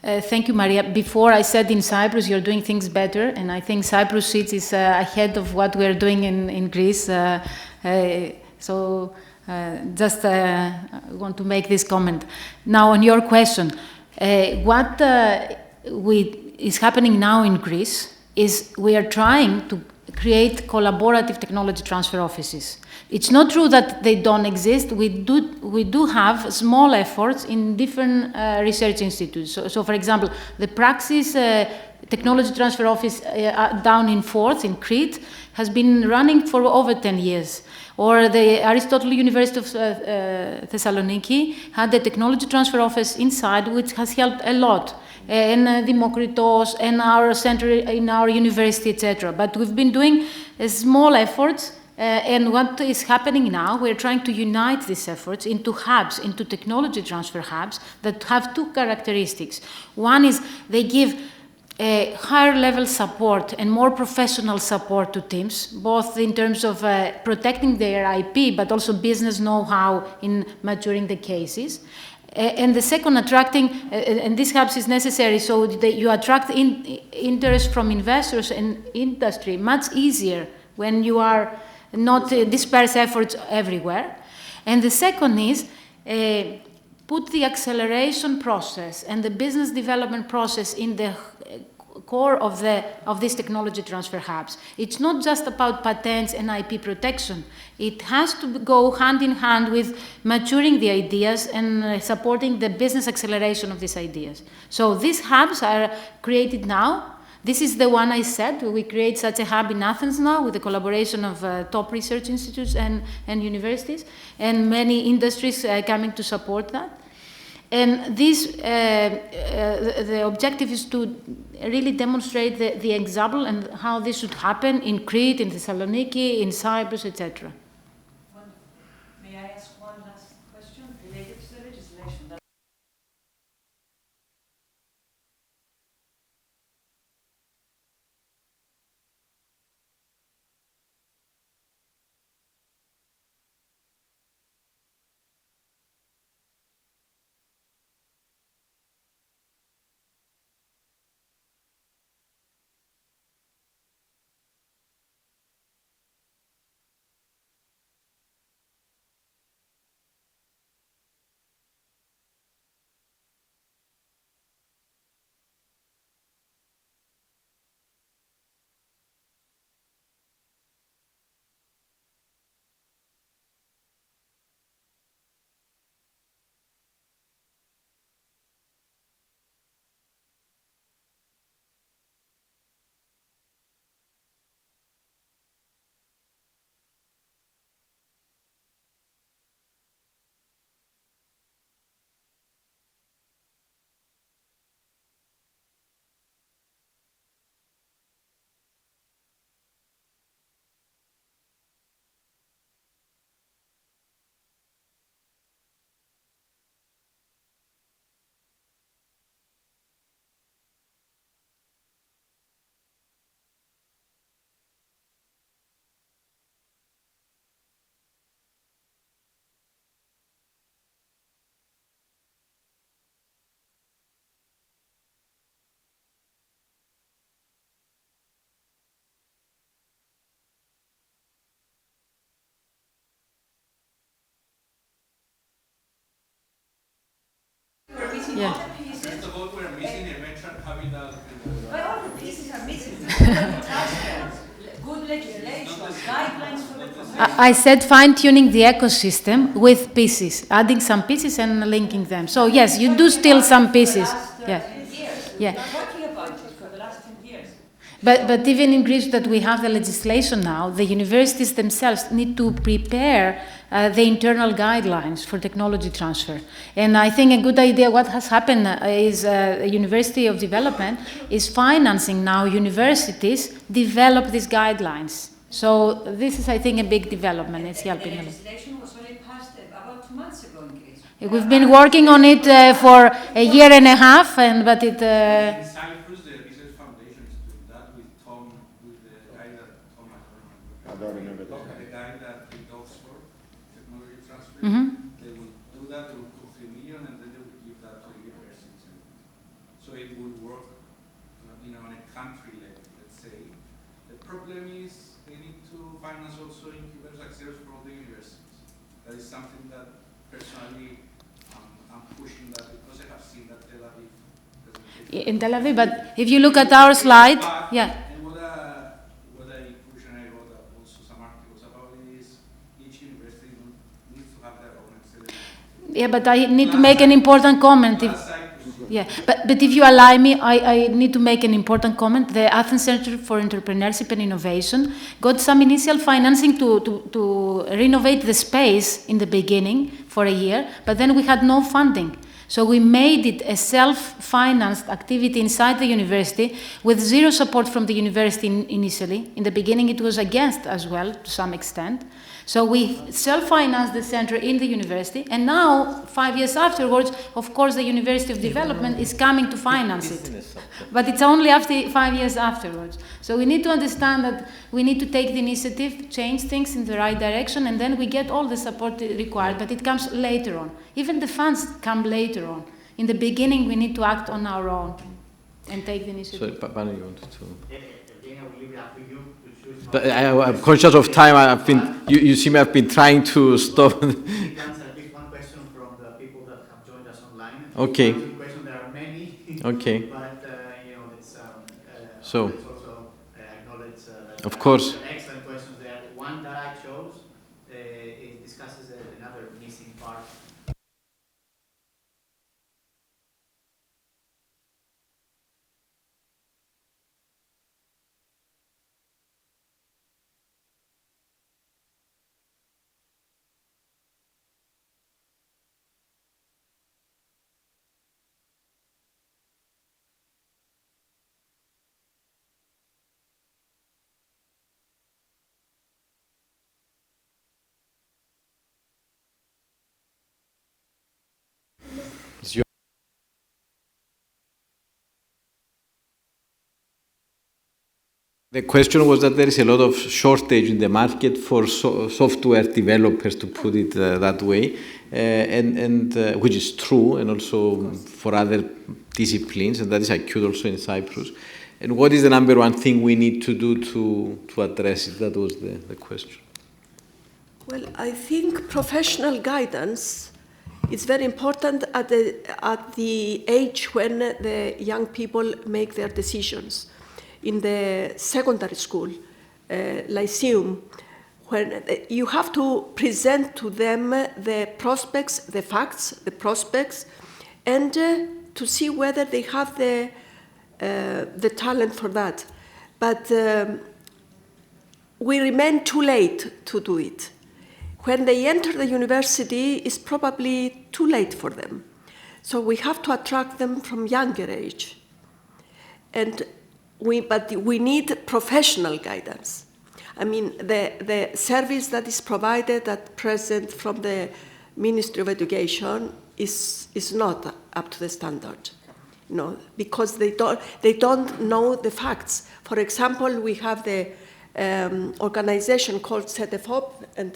Thank you, Maria. Before I said in Cyprus you're doing things better, and I think Cyprus is ahead of what we're doing in Greece. Just want to make this comment. Now, on your question, what is happening now in Greece is we are trying to create collaborative technology transfer offices. It's not true that they don't exist. We do have small efforts in different research institutes. So, for example, the Praxis Technology Transfer Office down in Forth, in Crete, has been running for over 10 years. Or the Aristotle University of Thessaloniki had a technology transfer office inside, which has helped a lot. And Demokritos, and our center in our university, etc. But we've been doing small efforts. And what is happening now, we're trying to unite these efforts into hubs, into technology transfer hubs that have two characteristics. One is they give a higher level support and more professional support to teams, both in terms of protecting their IP, but also business know-how in maturing the cases. And the second, attracting, and this helps is necessary so that you attract interest from investors and industry much easier when you are not disperse efforts everywhere. And the second is put the acceleration process and the business development process in the core of these technology transfer hubs. It's not just about patents and IP protection. It has to go hand in hand with maturing the ideas and supporting the business acceleration of these ideas. So these hubs are created now. This is the one I said. We create such a hub in Athens now with the collaboration of top research institutes and universities and many industries coming to support that. And this, the objective is to really demonstrate the example and how this should happen in Crete, in Thessaloniki, in Cyprus, etc. May I ask one last question related to the legislation? Yeah. First of all, we're missing a venture capital. But all the pieces are missing. Good legislation, guidelines for the profession. I said fine-tuning the ecosystem with pieces, adding some pieces and linking them. So yes, you do still some pieces. Yeah. Yeah. Talking about it for the last 10 years. But even in Greece that we have the legislation now, the universities themselves need to prepare the internal guidelines for technology transfer. And I think a good idea what has happened is the University of Development is financing now universities develop these guidelines. So this is, I think, a big development. It's helping a lot. Legislation was only passed about 2 months ago in Greece. We've been working on it for a year and a half, but it... In Cyprus, the Research Foundation is doing that with the guy that Tom, I don't remember that. the guy that did Oxford technology transfer. They will do that. They will put 3 million, and then they will give that to the universities. So it will work, on a country level, let's say. The problem is they need to finance also incubators, accelerators for all the universities. That is something that personally I'm pushing that because I have seen that Tel Aviv presentation. In Tel Aviv, but if you look at our slide, yeah. And what I push and I wrote also some articles about is each university needs to have their own accelerator. Yeah, but I need to make an important comment. Yeah, but if you allow me, I need to make an important comment. The Athens Center for Entrepreneurship and Innovation got some initial financing to renovate the space in the beginning for a year, but then we had no funding. So we made it a self-financed activity inside the university with zero support from the university initially. In the beginning, it was against as well, to some extent. So we self-financed the center in the university, and now, 5 years afterwards, of course, the University of Development is coming to finance it. But it's only after 5 years afterwards. So we need to understand that we need to take the initiative, change things in the right direction, and then we get all the support required, but it comes later on. Even the funds come later on. In the beginning, we need to act on our own and take the initiative. Sorry, Pablo, you wanted to... Again, I will leave it up to you to choose. But I'm conscious of time. You seem to have been trying to stop. We can answer at least one question from the people that have joined us online. Okay. There are many. Okay. But it's So. let's also acknowledge that Of course. there are excellent questions there. One that I chose it discusses another missing part. The question was that there is a lot of shortage in the market for software developers, to put it that way, and which is true, and also for other disciplines, and that is acute also in Cyprus. And what is the number one thing we need to do to address it? That was the question. Well, I think professional guidance is very important at the age when the young people make their decisions. In the secondary school, lyceum, when you have to present to them the prospects, the facts, the prospects, and to see whether they have the talent for that. But we remain too late to do it. When they enter the university, it's probably too late for them. So we have to attract them from younger age. But we need professional guidance. I mean, the service that is provided at present from the Ministry of Education is not up to the standard, because they don't know the facts. For example, we have the organization called CETEFOP, and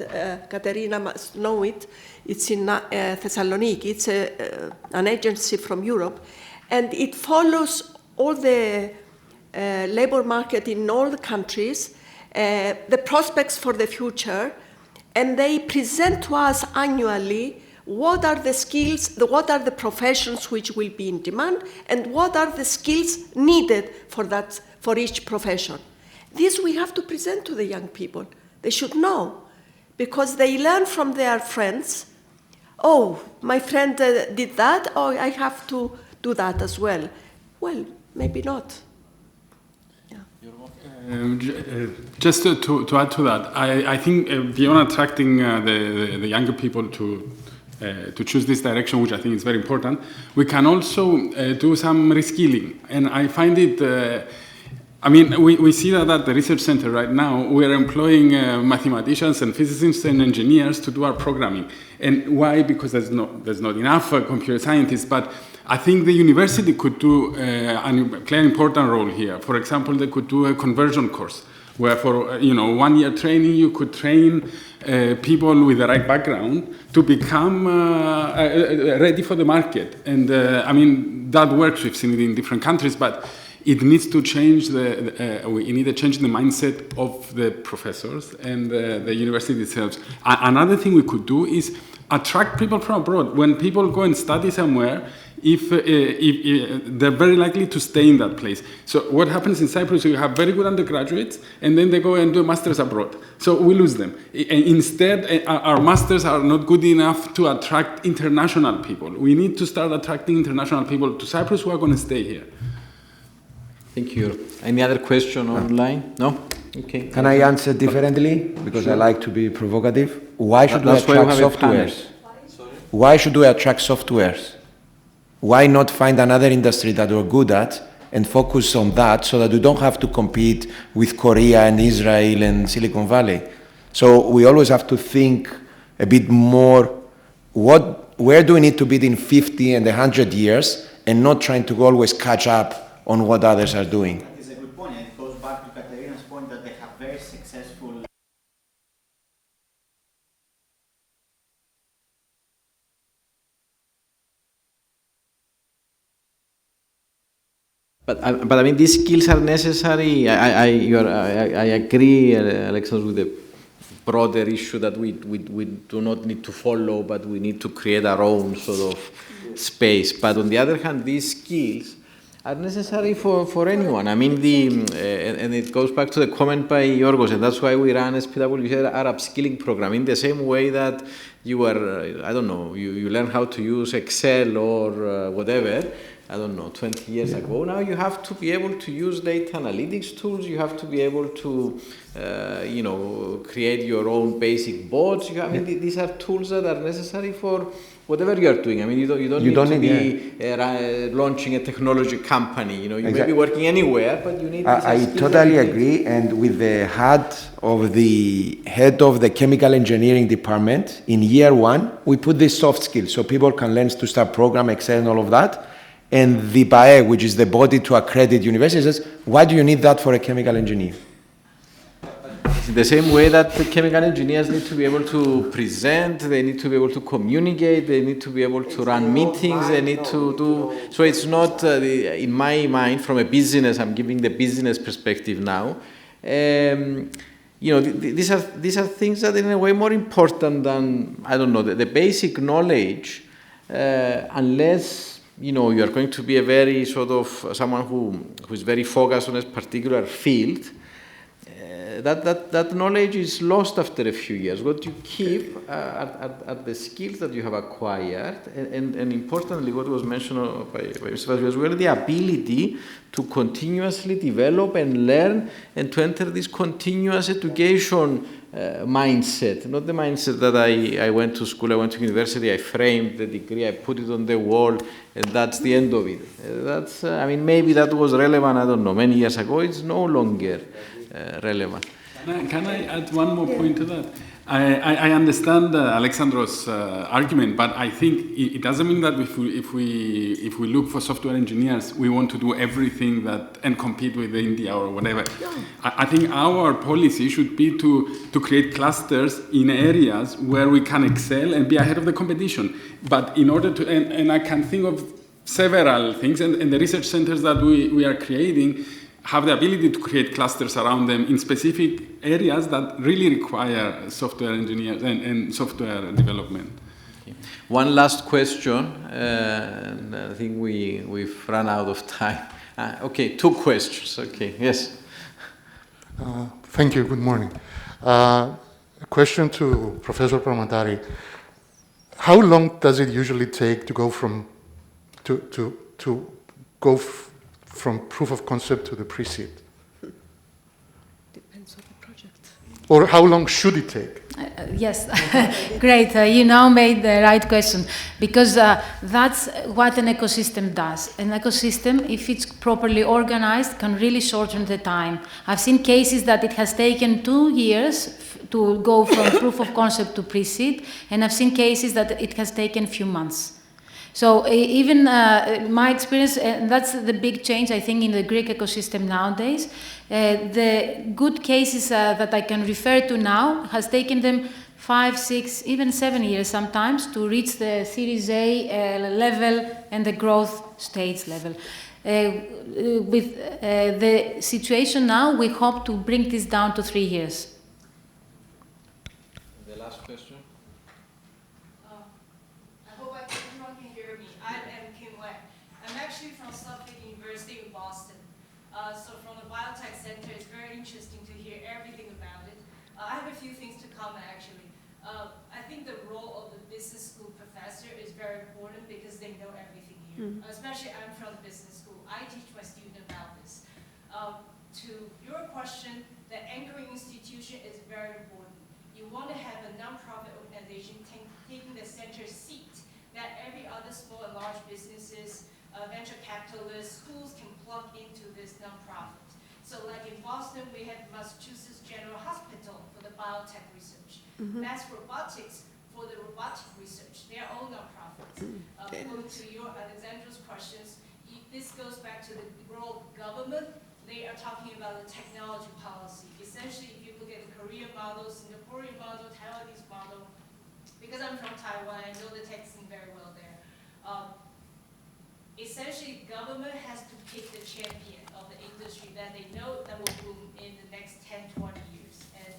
Katerina must know it. It's in Thessaloniki. It's an agency from Europe, and it follows all the labor market in all the countries, the prospects for the future, and they present to us annually what are the skills, what are the professions which will be in demand, and what are the skills needed for each profession. This we have to present to the young people. They should know, because they learn from their friends. Oh, my friend did that, oh, I have to do that as well. Well, maybe not. Just to add to that, I think beyond attracting the younger people to choose this direction, which I think is very important, we can also do some reskilling. And I find it, we see that at the research center right now, we are employing mathematicians and physicists and engineers to do our programming. And why? Because there's not enough computer scientists, but I think the university could do play an important role here. For example, they could do a conversion course where for 1 year training you could train people with the right background to become ready for the market. And that works. We've seen it in different countries, but it needs to change we need a change in the mindset of the professors and the university itself. Another thing we could do is attract people from abroad. When people go and study somewhere, if they're very likely to stay in that place. So what happens in Cyprus, you have very good undergraduates, and then they go and do a master's abroad. So we lose them. Instead, our masters are not good enough to attract international people. We need to start attracting international people to Cyprus who are going to stay here. Thank you. Any other question online? No? Okay. Can I answer differently? Because sure. I like to be provocative. Why should we attract softwares? Why should we attract softwares? why not find another industry that we're good at and focus on that so that we don't have to compete with Korea and Israel and Silicon Valley? So we always have to think a bit more, where do we need to be in 50 and 100 years, and not trying to always catch up on what others are doing. That is a good point, and it goes back to Katerina's point that they have very successful But I mean, these skills are necessary. I agree, Alexander, with the broader issue that we do not need to follow, but we need to create our own sort of space. But on the other hand, these skills are necessary for anyone. I mean, and it goes back to the comment by Yorgos, and that's why we run SPWC, our upskilling program, in the same way that you are, I don't know, you learn how to use Excel or whatever, I don't know, 20 years ago. Now you have to be able to use data analytics tools. You have to be able to, create your own basic bots. I mean, these are tools that are necessary for whatever you are doing. I mean, you don't need to be launching a technology company. You know, you may be working anywhere, but you need. I totally agree. And with the hat of the head of the chemical engineering department, in year one, we put these soft skills so people can learn to start program, Excel, and all of that. And the BAE, which is the body to accredit universities, says, why do you need that for a chemical engineer? In the same way that the chemical engineers need to be able to present, they need to be able to communicate, they need to be able to run meetings, they need to do... So it's not, in my mind, from a business, I'm giving the business perspective now, these are things that are in a way more important than, I don't know, the basic knowledge, unless... you are going to be a very sort of someone who is very focused on a particular field, that knowledge is lost after a few years. What you keep are the skills that you have acquired, and importantly, what was mentioned by Mr. Vasiliou as well, the ability to continuously develop and learn and to enter this continuous education mindset, not the mindset that I went to school, I went to university, I framed the degree, I put it on the wall, and that's the end of it. Maybe that was relevant, I don't know, many years ago. It's no longer relevant. Can I add one more point to that? I understand Alexandros' argument, but I think it doesn't mean that if we look for software engineers, we want to do everything and compete with India or whatever. I think our policy should be to create clusters in areas where we can excel and be ahead of the competition. But in order to, and I can think of several things, and the research centers that we are creating have the ability to create clusters around them in specific areas that really require software engineers and software development. Okay. One last question, and I think we've run out of time. Okay, 2 questions. Okay, yes. Thank you. Good morning. A question to Professor Pramatari. How long does it usually take to go from proof of concept to the pre-seed? Depends on the project. Or how long should it take? Yes, great. You now made the right question, because that's what an ecosystem does. An ecosystem, if it's properly organized, can really shorten the time. I've seen cases that it has taken 2 years to go from proof of concept to pre-seed, and I've seen cases that it has taken a few months. So even my experience, that's the big change, I think, in the Greek ecosystem nowadays. The good cases that I can refer to now has taken them 5, 6, even 7 years sometimes to reach the Series A level and the growth stage level. With the situation now, we hope to bring this down to 3 years. The last question. I have a few things to comment, actually. I think the role of the business school professor is very important because they know everything here. Especially I'm from the business school. I teach my students about this. To your question, the anchoring institution is very important. You want to have a non-profit organization taking the center seat that every other small and large businesses, venture capitalists, schools can plug into this nonprofit. So like in Boston, we have Massachusetts General Hospital for the biotech research. Mass Robotics for the robotic research, their own nonprofits. Going to your Alexandra's questions, this goes back to the role of government. They are talking about the technology policy. Essentially, if you look at the Korean model, Singaporean model, Taiwanese model, because I'm from Taiwan, I know the tech scene very well there. Essentially, government has to pick the champion of the industry that they know that will boom in the next 10, 20 years. And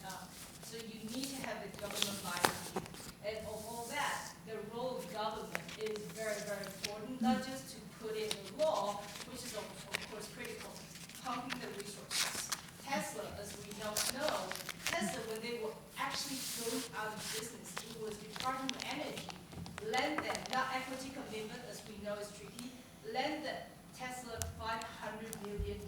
so you need to have the government buy-in. And of all that, the role of government is very, very important, not just to put in the law, which is of course critical, pumping the resources. Tesla, as we now know, Tesla, when they were actually going out of business, it was Department of Energy, lend them, not equity commitment, as we know is tricky, lend Tesla $500 million.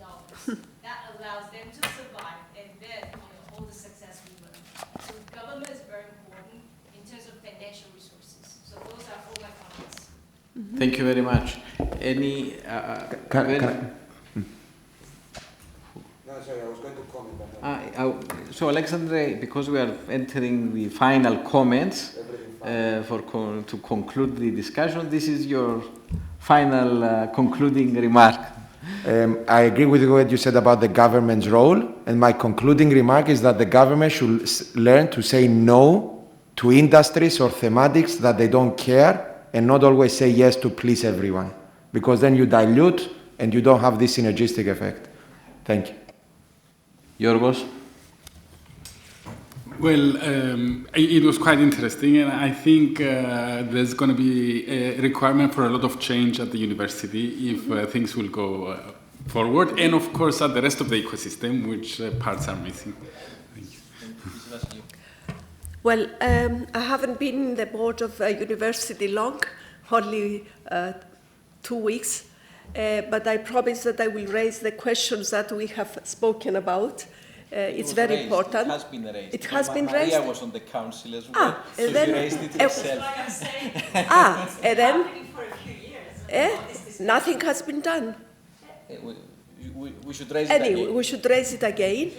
That allows them to survive, and then all the success we learn. So government is very important in terms of financial resources. So those are all my comments. Thank you very much. Any? No, sorry, I was going to comment. So Alexandre, because we are entering the final comments to conclude the discussion, this is your final concluding remark. I agree with what you said about the government's role, and my concluding remark is that the government should learn to say no to industries or thematics that they don't care, and not always say yes to please everyone, because then you dilute and you don't have this synergistic effect. Thank you. Yorgos? Well, it was quite interesting, and I think there's going to be a requirement for a lot of change at the university if things will go forward, and of course at the rest of the ecosystem, which parts are missing. Thank you. Well, I haven't been in the board of a university long, only 2 weeks, but I promise that I will raise the questions that we have spoken about. It's very raised. Important. It has been raised. It has been raised. Maria was on the council as well, so she raised it herself. And then nothing has been done. We should raise it again. We should raise it again.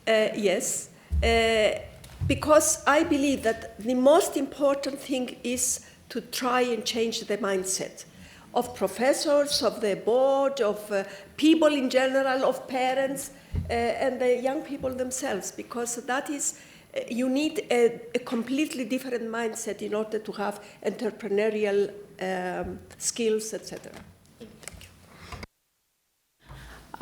Yes, because I believe that the most important thing is to try and change the mindset of professors, of the board, of people in general, of parents, and the young people themselves, because that is, you need a completely different mindset in order to have entrepreneurial skills, etc.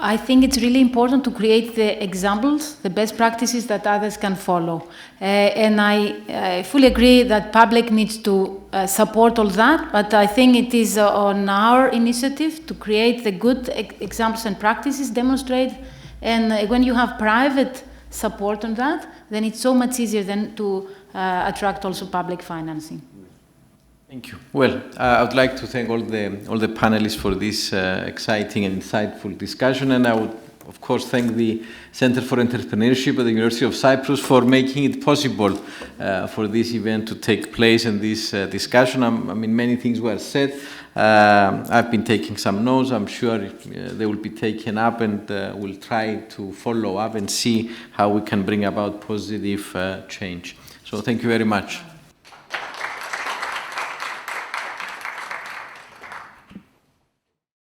I think it's really important to create the examples, the best practices that others can follow. And I fully agree that public needs to support all that, but I think it is on our initiative to create the good examples and practices, demonstrate, and when you have private support on that, then it's so much easier then to attract also public financing. Thank you. Well, I would like to thank all the panelists for this exciting and insightful discussion, and I would, of course, thank the Center for Entrepreneurship at the University of Cyprus for making it possible for this event to take place and this discussion. I mean, many things were said. I've been taking some notes. I'm sure they will be taken up, and we'll try to follow up and see how we can bring about positive change. So thank you very much.